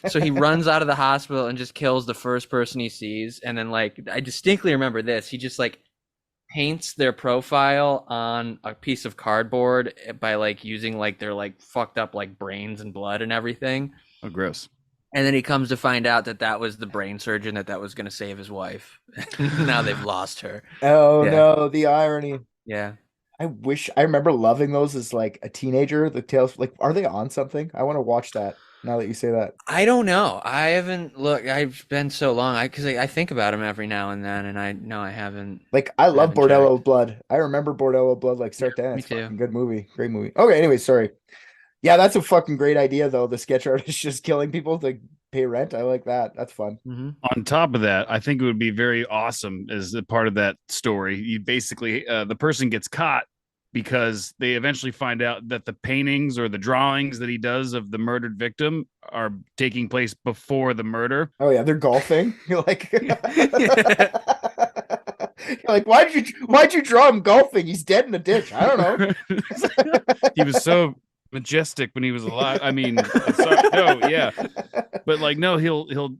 So he runs out of the hospital and just kills the first person he sees, and then, like, I distinctly remember this. He just like paints their profile on a piece of cardboard by like using like their like fucked up like brains and blood and everything. Oh, gross. And then he comes to find out that was the brain surgeon that was going to save his wife. Now they've lost her. Oh, no, the irony. Yeah. I remember loving those as like a teenager. The Tales, like, are they on something? I want to watch that now that you say that. I don't know. I haven't looked. I've been so long because I think about them every now and then, and I know I haven't. Like, I love Bordello Blood. I remember Bordello Blood like start to end. Me too. Good movie. Great movie. Okay, anyway, sorry. Yeah, that's a fucking great idea, though. The sketch artist just killing people to pay rent. I like that. That's fun. Mm-hmm. On top of that, I think it would be very awesome as a part of that story. You basically, the person gets caught because they eventually find out that the paintings or the drawings that he does of the murdered victim are taking place before the murder. Oh, yeah, they're golfing. You're like... Like, why'd you draw him golfing? He's dead in a ditch. I don't know. He was so majestic when he was alive. I mean, no, yeah, but like, no, he'll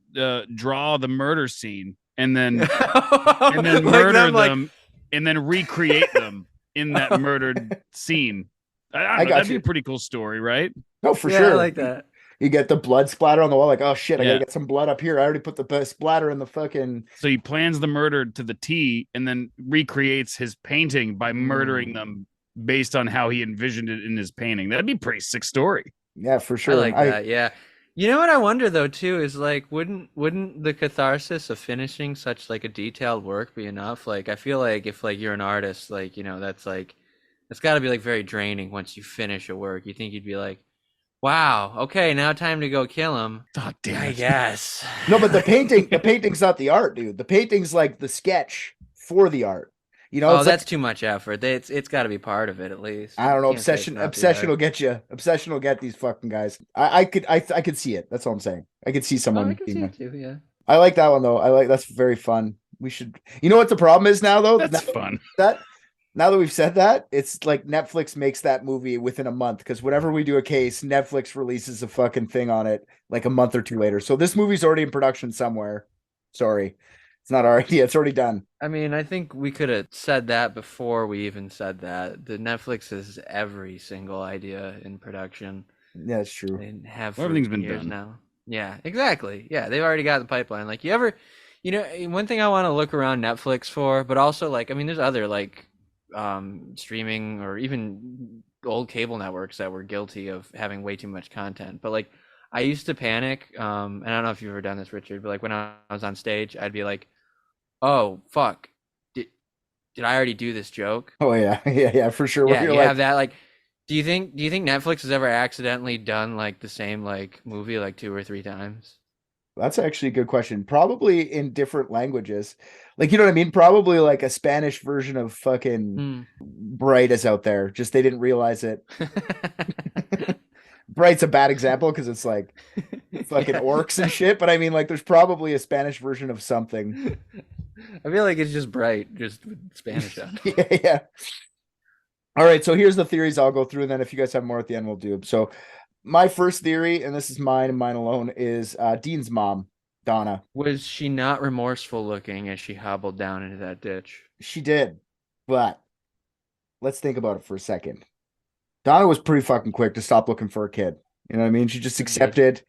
draw the murder scene and then murder them and then recreate them in that murdered scene. I don't know, that'd be a pretty cool story, right? No, for sure. I like that. You get the blood splatter on the wall, like, oh shit, I Yeah. gotta get some blood up here. I already put the splatter in the fucking. So he plans the murder to the T and then recreates his painting by murdering them based on how he envisioned it in his painting. That'd be a pretty sick story. Yeah, for sure. I like that. Yeah. You know what I wonder though too is like, wouldn't the catharsis of finishing such like a detailed work be enough? Like, I feel like if like you're an artist, like, you know, that's like, it's got to be like very draining once you finish a work. You think you'd be like, wow, okay, now time to go kill him. Oh, damn I it. guess. No, but the painting's not the art, dude. The painting's like the sketch for the art. You know, Oh, it's that's like, too much effort. It's got to be part of it at least. I don't know. You can't say it's not the Obsession will art. get you. Obsession will get these fucking guys. I could see it. That's all I'm saying. I could see Oh, someone. I can see being it too. Yeah. I like that one though. That's very fun. We should. You know what the problem is now though? That's fun. Now that we've said that, it's like Netflix makes that movie within a month because whenever we do a case, Netflix releases a fucking thing on it like a month or two later. So this movie's already in production somewhere. Sorry, it's not our idea. It's already done. I mean, I think we could have said that before we even said that. The Netflix is every single idea in production. Yeah, it's true. They have for Everything's been years done. now. Yeah, exactly. Yeah, they've already got the pipeline. Like, you know, one thing I want to look around Netflix for, but also like, I mean, there's other like streaming or even old cable networks that were guilty of having way too much content. But like, I used to panic, and I don't know if you've ever done this, Richard, but like when I was on stage, I'd be like, oh fuck, did I already do this joke? Oh yeah, yeah, for sure. Yeah, You're you like, have that. Like, do you think Netflix has ever accidentally done like the same like movie like 2 or 3 times? that's actually a good question. Probably in different languages. Like, you know what I mean? Probably like a Spanish version of fucking Bright is out there. Just they didn't realize it. Bright's a bad example because it's like fucking orcs and shit. But I mean, like, there's probably a Spanish version of something. I feel like it's just Bright, just with Spanish on. Yeah. All right. So here's the theories I'll go through. And then if you guys have more at the end, we'll do them. So my first theory, and this is mine and mine alone, is Dean's mom, Donna. Was she not remorseful looking as she hobbled down into that ditch? She did. But let's think about it for a second. Donna was pretty fucking quick to stop looking for a kid. You know what I mean? She just accepted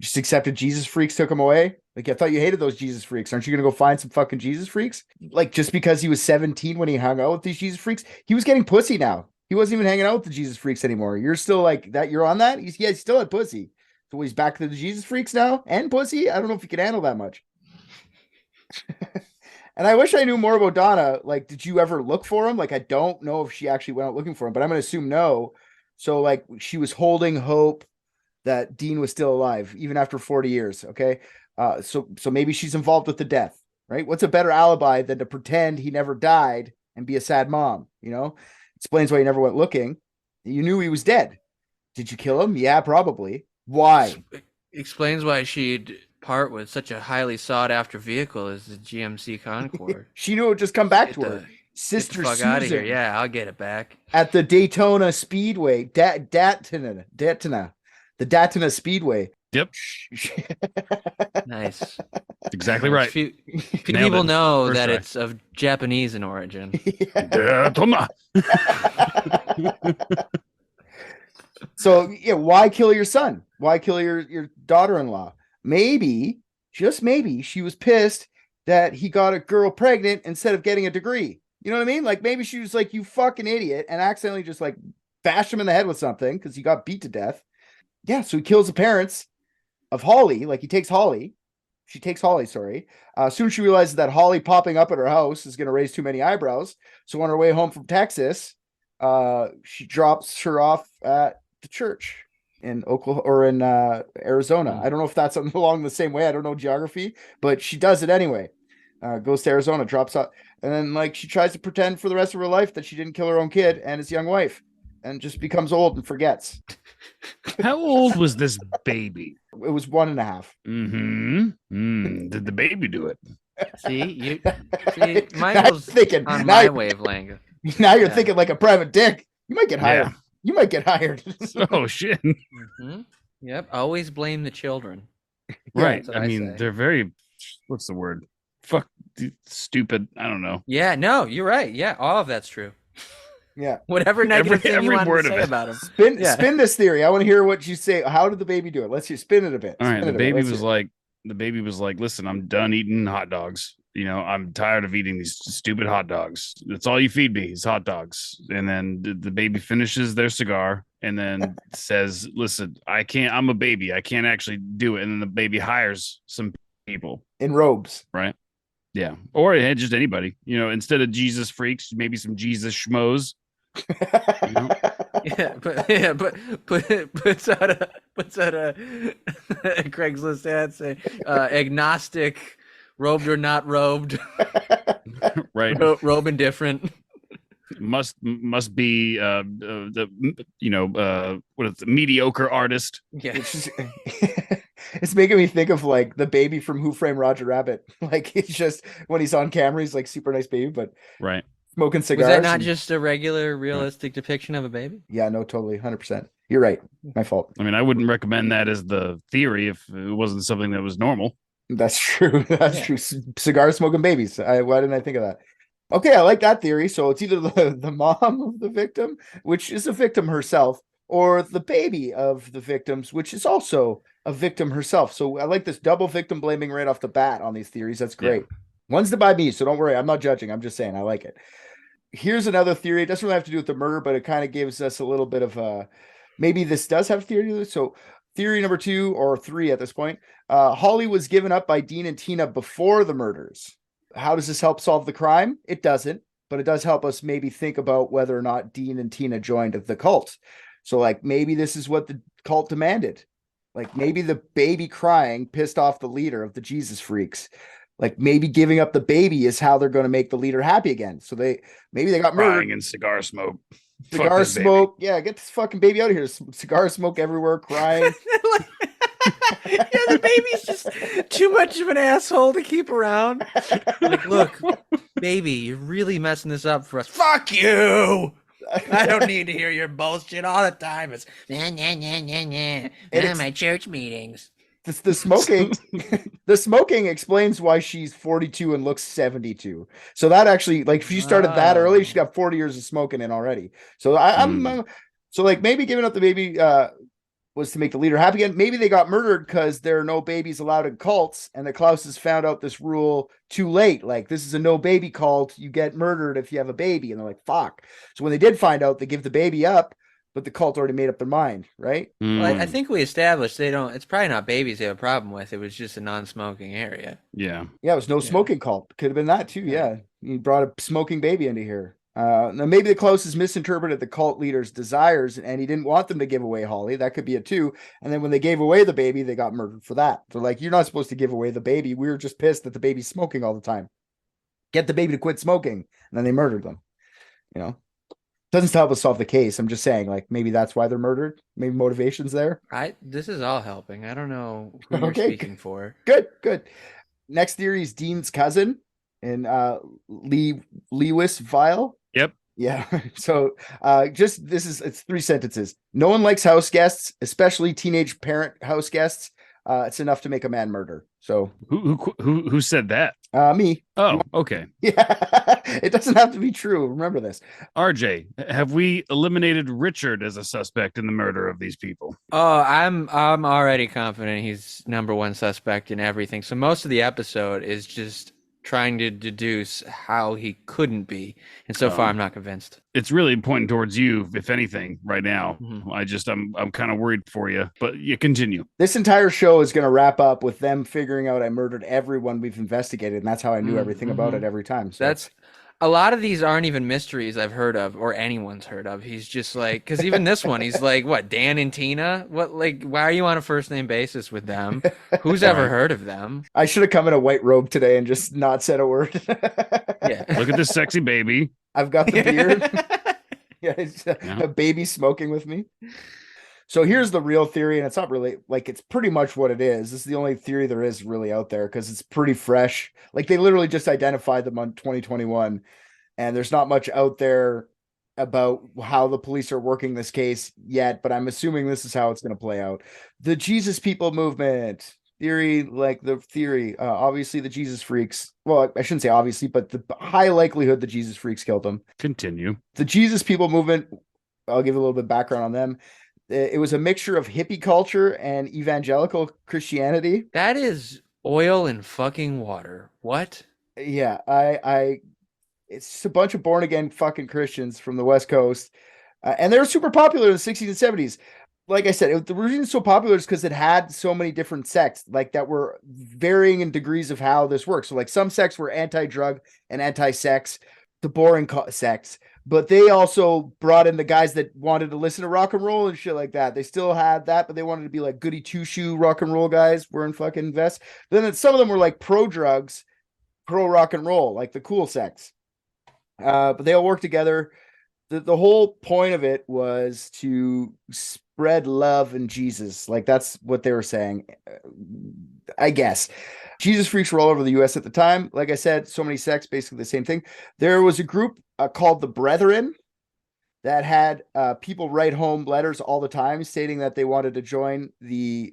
Jesus freaks took him away. Like, I thought you hated those Jesus freaks. Aren't you going to go find some fucking Jesus freaks? Like, just because he was 17 when he hung out with these Jesus freaks, he was getting pussy now. He wasn't even hanging out with the Jesus freaks anymore. You're still like that. You're on that. He still had pussy. So he's back to the Jesus freaks now and pussy. I don't know if you can handle that much. And I wish I knew more about Donna. Like, did you ever look for him? Like, I don't know if she actually went out looking for him, but I'm going to assume no. So, like, she was holding hope that Dean was still alive, even after 40 years. Okay. So maybe she's involved with the death, right? What's a better alibi than to pretend he never died and be a sad mom? You know, explains why you never went looking. You knew he was dead. Did you kill him? Yeah, probably. Why? Explains why she'd part with such a highly sought after vehicle as the GMC Concorde. She knew it would just come back Get to the- her. Sister Get the fuck Susan out of here. Yeah, I'll get it back. at the Daytona Speedway. Daytona. The Daytona Speedway. Yep. Nice. That's exactly right. Few Nailed people it. know First that try. it's of Japanese in origin. Toma. So yeah, why kill your son? Why kill your daughter-in-law? Maybe, just maybe, she was pissed that he got a girl pregnant instead of getting a degree. You know what I mean? Like, maybe she was like, you fucking idiot, and accidentally just like bashed him in the head with something because he got beat to death. Yeah, so he kills the parents of Holly. Like, he takes Holly. She takes Holly, sorry. Soon she realizes that Holly popping up at her house is going to raise too many eyebrows. So on her way home from Texas, she drops her off at the church in Oklahoma or in Arizona. I don't know if that's along the same way. I don't know geography, but she does it anyway. Goes to Arizona, drops out, and then like she tries to pretend for the rest of her life that she didn't kill her own kid and his young wife, and just becomes old and forgets. How old was this baby? It was 1.5. Did the baby do it? See, Now you're Michael's thinking, on now my you're- wavelength. Now you're Yeah. thinking like a private dick. You might get hired. Yeah. You might get hired. Oh shit. Mhm. Yep. Always blame the children. Right. that's what I I mean, say. they're very. What's the word? Fuck. Stupid. I don't know. Yeah. No, you're right. Yeah, all of that's true. Yeah. Whatever negative thing you every wanted word to of say it. about him. Spin Yeah. this theory. I want to hear what you say. How did the baby do it? Let's hear. Spin it a bit. All right. Spin The it a bit. baby Let's was hear it. like, listen, I'm done eating hot dogs. You know, I'm tired of eating these stupid hot dogs. That's all you feed me is hot dogs. And then the baby finishes their cigar and then says, listen, I'm a baby. I can't actually do it. And then the baby hires some people, In robes. right? Yeah. Or just anybody, you know, instead of Jesus freaks, maybe some Jesus schmoes. Yeah, but puts out a Craigslist ad saying agnostic, robed or not robed, Right. robe indifferent. Must be the what is it, mediocre artist. Yeah, It's just, it's making me think of like the baby from Who Framed Roger Rabbit. Like he's just when he's on camera, he's like super nice baby, but Right. smoking cigars. was that not and- just a regular, realistic depiction of a baby? Yeah, no, totally, 100%. You're right. My fault. I mean, I wouldn't recommend that as the theory if it wasn't something that was normal. That's true. That's Yeah. true. Cigar smoking babies. Why didn't I think of that? Okay, I like that theory. So it's either the mom of the victim, which is a victim herself, or the baby of the victims, which is also a victim herself. So I like this double victim blaming right off the bat on these theories. That's great. One's to by me, so don't worry. I'm not judging. I'm just saying I like it. Here's another theory. It doesn't really have to do with the murder, but it kind of gives us a little bit of maybe this does have theory to it. So theory number 2 or 3 at this point. Holly was given up by Dean and Tina before the murders. How does this help solve the crime? It doesn't, but it does help us maybe think about whether or not Dean and Tina joined the cult. So like maybe this is what the cult demanded. Like maybe the baby crying pissed off the leader of the Jesus freaks. Like maybe giving up the baby is how they're going to make the leader happy again. So maybe they got murdered. Crying and cigar smoke. Fuck Cigar this baby. smoke. Yeah, get this fucking baby out of here. Cigar smoke everywhere, crying. Yeah, the baby's just too much of an asshole to keep around. Like, look, baby, you're really messing this up for us. Fuck you! I don't need to hear your bullshit all the time. It's it's- my church meetings. The smoking the smoking explains why she's 42 and looks 72. So that actually, like, if you started that early, she got 40 years of smoking in already. So I'm so like maybe giving up the baby was to make the leader happy again. Maybe they got murdered because there are no babies allowed in cults, and the Clouses found out this rule too late. Like, this is a no baby cult. You get murdered if you have a baby, and they're like, fuck. So when they did find out, they give the baby up, but the cult already made up their mind, right? Well, I think we established it's probably not babies they have a problem with. It was just a non-smoking area. Yeah. Yeah, it was no smoking cult. Could have been that too. Yeah, you brought a smoking baby into here. Now maybe the Clouses misinterpreted the cult leader's desires, and he didn't want them to give away Holly. That could be it too. And then when they gave away the baby, they got murdered for that. They're like, "You're not supposed to give away the baby. We were just pissed that the baby's smoking all the time. Get the baby to quit smoking." And then they murdered them. You know, doesn't help us solve the case. I'm just saying, like, maybe that's why they're murdered. Maybe motivation's there. This is all helping. I don't know who you're Okay, speaking for. Good. Next theory is Dean's cousin and Lewis Vile. Yep. Yeah. So it's 3 sentences. No one likes house guests, especially teenage parent house guests. It's enough to make a man murder. So Who said that? me. Oh, okay. Yeah. It doesn't have to be true. Remember this. RJ, have we eliminated Richard as a suspect in the murder of these people? Oh, I'm already confident he's number one suspect in everything. So most of the episode is just trying to deduce how he couldn't be, and so far I'm not convinced. It's really pointing towards you, if anything, right now. Mhm. I'm kind of worried for you, but you continue. This entire show is going to wrap up with them figuring out I murdered everyone we've investigated, and that's how I knew everything about it every time. So That's a lot of these aren't even mysteries I've heard of or anyone's heard of. He's just like, because even this one, he's like, what, Dan and Tina? What, like, why are you on a first name basis with them? Who's ever heard of them? I should have come in a white robe today and just not said a word. Yeah. Look at this sexy baby. I've got the beard. Yeah, it's Yeah. a baby smoking with me. So here's the real theory, and it's not really like it's pretty much what it is. This is the only theory there is really out there because it's pretty fresh. Like they literally just identified them on 2021, and there's not much out there about how the police are working this case yet, but I'm assuming this is how it's going to play out. The Jesus People movement theory, obviously the Jesus freaks. Well, I shouldn't say obviously, but the high likelihood the Jesus freaks killed them. Continue. The Jesus People movement, I'll give a little bit of background on them. It was a mixture of hippie culture and evangelical Christianity. That is oil and fucking water. What? Yeah, it's just a bunch of born again fucking Christians from the West Coast, and they were super popular in the 60s and 70s. Like I said, the reason it's so popular is because it had so many different sects, like that were varying in degrees of how this works. So, like some sects were anti-drug and anti-sex, the boring sects. But they also brought in the guys that wanted to listen to rock and roll and shit like that. They still had that, but they wanted to be like goody two-shoe rock and roll guys wearing fucking vests. Then some of them were like pro-drugs, pro-rock and roll, like the cool sects. But they all worked together. The whole point of it was to spread love and Jesus. Like that's what they were saying, I guess. Jesus freaks were all over the U.S. at the time. Like I said, so many sects, basically the same thing. There was a group called the Brethren that had people write home letters all the time stating that they wanted to join the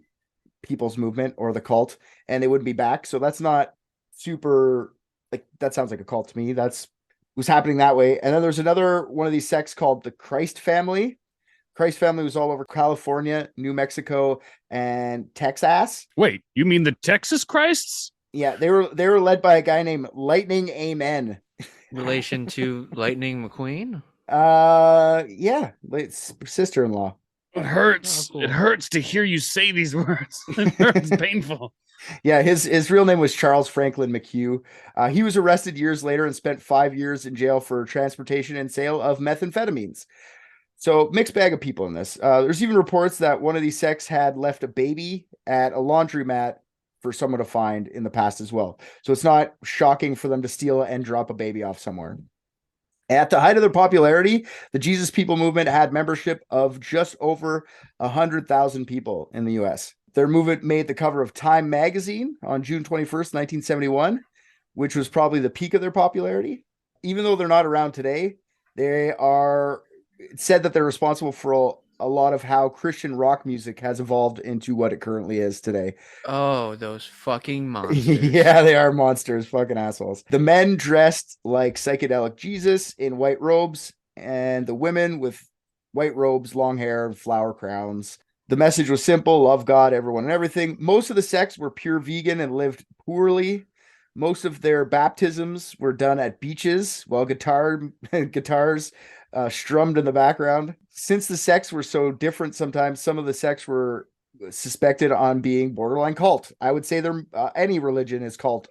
People's Movement or the cult, and they wouldn't be back. So that's not super, like, that sounds like a cult to me. That's was happening that way. And then there's another one of these sects called the Christ Family. Christ Family was all over California, New Mexico, and Texas. Wait, you mean the Texas Christs? Yeah, they were led by a guy named Lightning Amen. Relation to Lightning McQueen? Yeah, it's sister-in-law. It hurts. Oh, cool. It hurts to hear you say these words. It hurts painful. Yeah, his real name was Charles Franklin McHugh. He was arrested years later and spent 5 years in jail for transportation and sale of methamphetamines. So mixed bag of people in this. There's even reports that one of these sects had left a baby at a laundromat for someone to find in the past as well. So it's not shocking for them to steal and drop a baby off somewhere. At the height of their popularity, the Jesus People movement had membership of just over 100,000 people in the U.S. Their movement made the cover of Time magazine on June 21st, 1971, which was probably the peak of their popularity. Even though they're not around today, they are said that they're responsible for a lot of how Christian rock music has evolved into what it currently is today. Oh, those fucking monsters. Yeah, they are monsters, fucking assholes. The men dressed like psychedelic Jesus in white robes, and the women with white robes, long hair, and flower crowns. The message was simple: love God, everyone, and everything. Most of the sects were pure vegan and lived poorly. Most of their baptisms were done at beaches while guitars strummed in the background. Since the sects were so different, sometimes some of the sects were suspected on being borderline cult. I would say any religion is cult,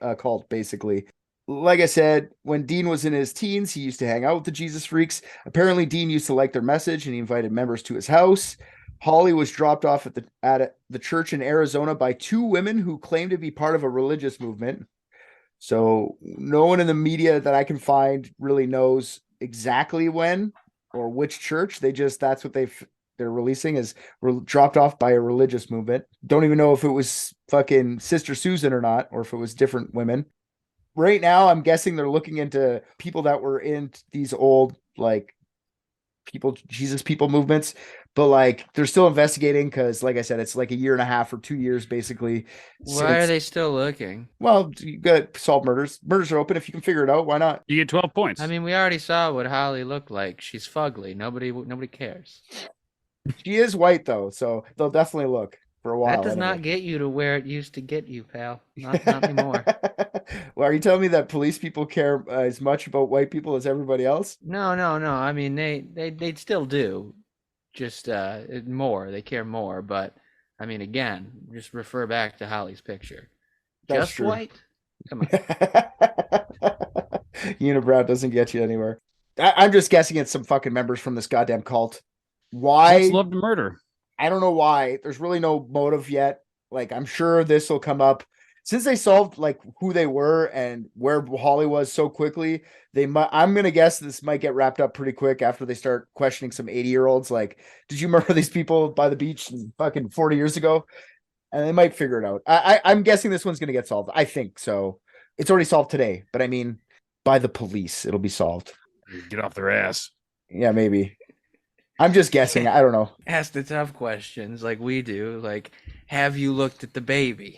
basically. Like I said, when Dean was in his teens, he used to hang out with the Jesus freaks. Apparently, Dean used to like their message, and he invited members to his house. Holly was dropped off at the church in Arizona by two women who claimed to be part of a religious movement. So no one in the media that I can find really knows exactly when or which church. That's what they're releasing is dropped off by a religious movement. Don't even know if it was fucking Sister Susan or not, or if it was different women. Right now, I'm guessing they're looking into people that were in these old, like, Jesus People movements, but like they're still investigating because, like I said, it's like a year and a half or 2 years basically. Why are they still looking? Well, you got solve murders. Murders are open. If you can figure it out, why not? You get 12 points. I mean, we already saw what Holly looked like. She's fugly. Nobody cares. She is white though, so they'll definitely look for a while. That does not get you to where it used to get you, pal. Not anymore. Well, are you telling me that police people care as much about white people as everybody else? No. I mean, they still do, just more. They care more, but I mean, again, just refer back to Holly's picture. That's just true. white. Come on. Unibrow doesn't get you anywhere. I'm just guessing it's some fucking members from this goddamn cult. Why? Cults love to murder. I don't know why. There's really no motive yet. Like, I'm sure this will come up since they solved like who they were and where Holly was so quickly, they might. I'm gonna guess this might get wrapped up pretty quick after they start questioning some 80-year-olds. Like, did you murder these people by the beach fucking 40 years ago? And they might figure it out. I'm guessing this one's gonna get solved. I think so. It's already solved today, but I mean, by the police, it'll be solved. Get off their ass. Yeah, maybe. I'm just guessing. I don't know. Ask the tough questions like we do. Like, have you looked at the baby?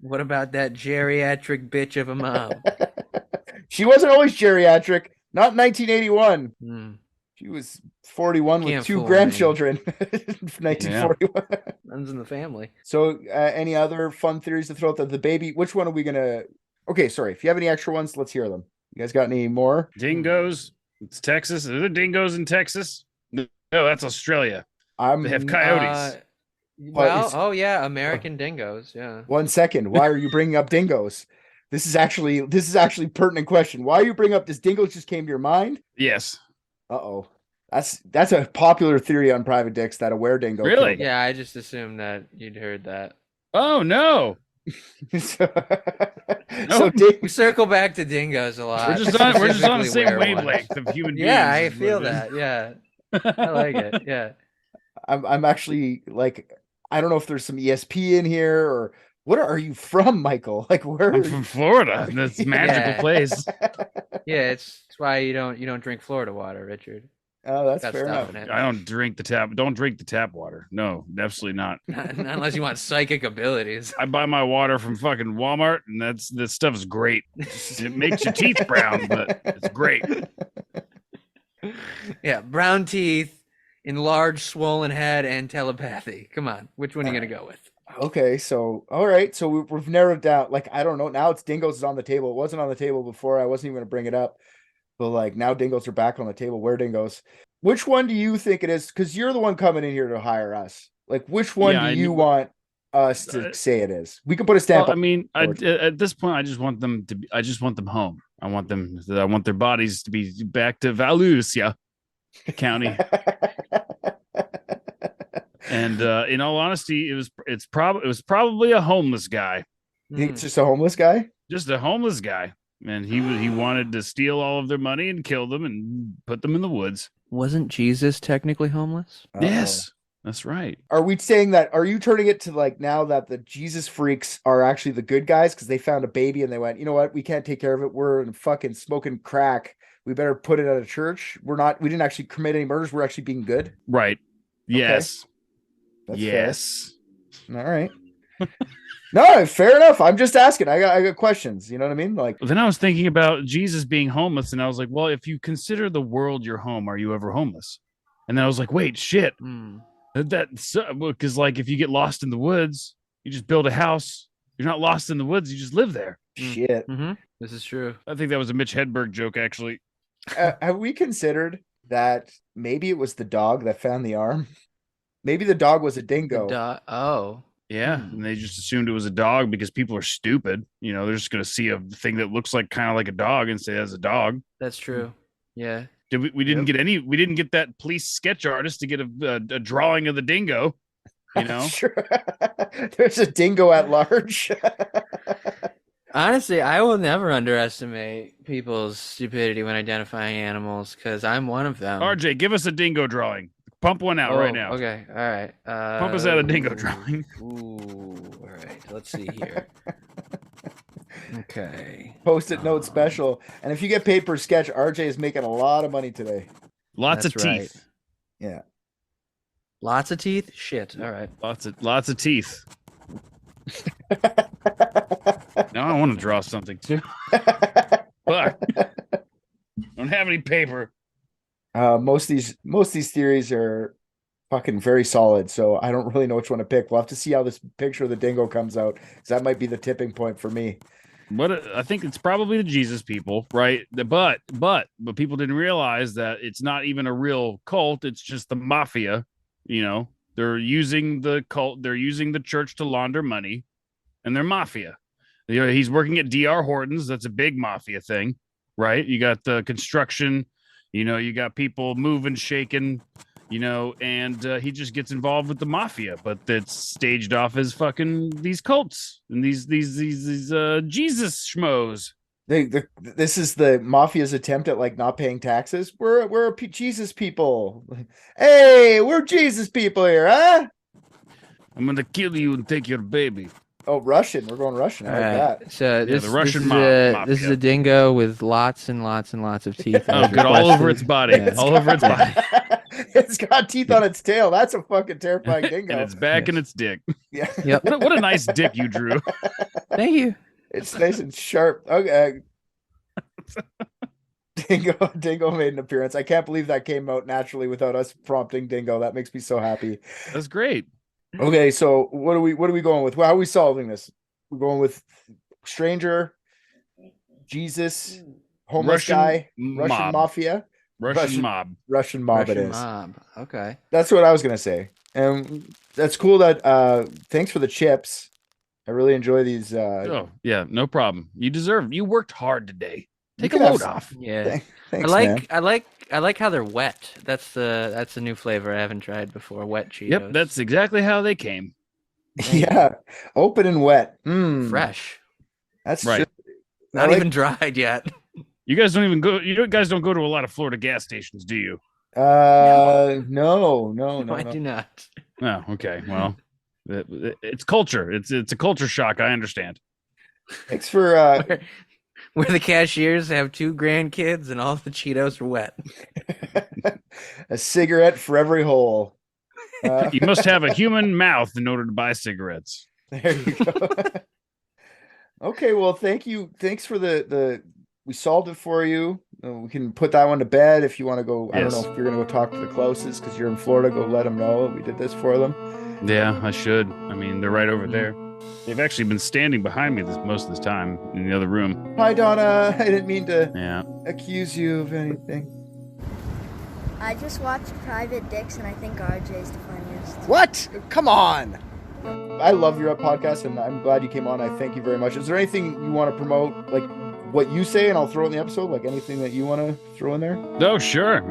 What about that geriatric bitch of a mom? She wasn't always geriatric. Not in 1981. Hmm. She was 41 Can't with 2 fool me. grandchildren. 1941. Runs in the family. So, any other fun theories to throw out? The baby. Which one are we gonna? Okay, sorry. If you have any extra ones, let's hear them. You guys got any more? Dingoes. It's Texas. Are there dingoes in Texas? No, that's Australia. They have coyotes. it's- Oh yeah, American dingoes. Yeah. 1 second. Why are you bringing up dingoes? This is actually pertinent question. Why are you bringing up this? Dingoes just came to your mind? Yes. Uh-oh. That's a popular theory on Private Dicks that a were-dingo Really? killed them. Yeah, I just assumed that you'd heard that. Oh no. so, No. We circle back to dingoes a lot. We're just on the specifically same werewolves. wavelength of human beings. Yeah, I is what feel it is. that. Yeah, I like it. Yeah. I'm actually like, I don't know if there's some ESP in here or what are you from, Michael? Like where I'm are from you? Florida. That's a magical Yeah. place. Yeah, it's why you don't drink Florida water, Richard. Oh, that's Got fair stuff enough. in it. I don't drink the tap. Don't drink the tap water. No, absolutely not. Not unless you want psychic abilities. I buy my water from fucking Walmart, and that stuff is great. It makes your teeth brown, but it's great. Yeah, brown teeth, enlarged swollen head, and telepathy. Come on, which one are you gonna go with? Okay, so all right, so we've narrowed down. Like I don't know. Now it's dingoes is on the table. It wasn't on the table before. I wasn't even going to bring it up, but like now dingoes are back on the table. Where dingoes? Which one do you think it is? Because you're the one coming in here to hire us. Like which one Yeah, do I you knew- want us to say it is? We can put a stamp. Well, I on mean, George. at this point, I just want them to. I just want them home. I want their bodies to be back to Volusia County. And in all honesty, it was probably a homeless guy, You think it's just a homeless guy? just a homeless guy, and he wanted to steal all of their money and kill them and put them in the woods. Wasn't Jesus technically homeless? Uh-oh. Yes, that's right. Are we saying that? Are you turning it to like now that the Jesus freaks are actually the good guys because they found a baby and they went, you know what? We can't take care of it. We're in fucking smoking crack. We better put it at a church. We didn't actually commit any murders. We're actually being good. Right. Yes. That's yes. fair. All right. No, fair enough. I'm just asking. I got questions. You know what I mean? Like, Then I was thinking about Jesus being homeless, and I was like, well, if you consider the world your home, are you ever homeless? And then I was like, wait, shit. Hmm. That's because like if you get lost in the woods, you just build a house. You're not lost in the woods. You just live there. shit. Mm-hmm. This is true. I think that was a Mitch Hedberg joke, actually. Have we considered that maybe it was the dog that found the arm? Maybe the dog was a dingo. Oh. Yeah, and they just assumed it was a dog because people are stupid. You know, they're just going to see a thing that looks like kind of like a dog and say that's a dog. That's true. Yeah. Did we didn't get any? We didn't get that police sketch artist to get a drawing of the dingo. You know, Sure. There's a dingo at large. Honestly, I will never underestimate people's stupidity when identifying animals because I'm one of them. RJ, give us a dingo drawing. Pump one out right now. Okay. All right. Pump us out a dingo ooh, drawing. Ooh. All right. Let's see here. Okay. Post-it note special. And if you get paid per sketch, RJ is making a lot of money today. Lots That's of right. teeth. Yeah. Lots of teeth? Shit. All right. Lots of teeth. Now I want to draw something too. Fuck. Don't have any paper. Most of these theories are fucking very solid, so I don't really know which one to pick. We'll have to see how this picture of the dingo comes out, because that might be the tipping point for me. But I think it's probably the Jesus people, right? But people didn't realize that it's not even a real cult. It's just the mafia. You know, they're using the cult. They're using the church to launder money, and they're mafia. You know, he's working at DR Horton's. That's a big mafia thing, right? You got the construction. You know, you got people moving, shaking. and he just gets involved with the mafia, but that's staged off as fucking these cults and these Jesus schmoes. This is the mafia's attempt at like not paying taxes. We're Jesus people. Hey, we're Jesus people here, huh? I'm gonna kill you and take your baby. Oh, Russian. We're going Russian. I like that. So the Russian this is a dingo with lots and lots and lots of teeth. Oh, good, all over its body. Over its body. It's got teeth on its tail. That's a fucking terrifying dingo. And its back and its dick. Yeah. Yep. What a nice dick you drew. Thank you. It's nice and sharp. Okay. Dingo made an appearance. I can't believe that came out naturally without us prompting Dingo. That makes me so happy. That's great. Okay, so what are we going with? How are we solving this? We're going with stranger, Jesus, homeless guy, Russian mafia, Russian mob. Russian mob. Russian it is. mob. Okay. That's what I was gonna say. And that's cool that thanks for the chips. I really enjoy these. Oh yeah, no problem. You deserve. You worked hard today. Take a can have load some- off. Yeah. Thanks, man. I like how they're wet. That's the new flavor I haven't tried before. Wet Cheetos. Yep, that's exactly how they came. Yeah, open and wet. fresh. That's Right. Not even dried yet. You guys don't even go. You guys don't go to a lot of Florida gas stations, do you? No, I do not. Oh, okay. Well, it's culture. It's a culture shock. I understand. Thanks for Where the cashiers have 2 grandkids and all the Cheetos are wet. a cigarette for every hole. You must have a human mouth in order to buy cigarettes. There you go. Okay, well, thank you. Thanks for the we solved it for you. We can put that one to bed if you want to go. I don't Yes. know if you're going to go talk to the Clouses because you're in Florida. Go let them know we did this for them. Yeah, I should. I mean, they're right over there. They've actually been standing behind me most of this time in the other room. Hi, Donna. I didn't mean to Yeah. accuse you of anything. I just watched Private Dicks, and I think RJ's the funniest. What? Come on. I love your podcast, and I'm glad you came on. I thank you very much. Is there anything you want to promote, like what you say, and I'll throw it in the episode? Like anything that you want to throw in there? Oh, sure.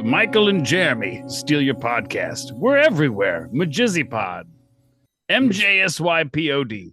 Michael and Jeremy steal your podcast. We're everywhere. Majizzy Pod. MJSYPOD.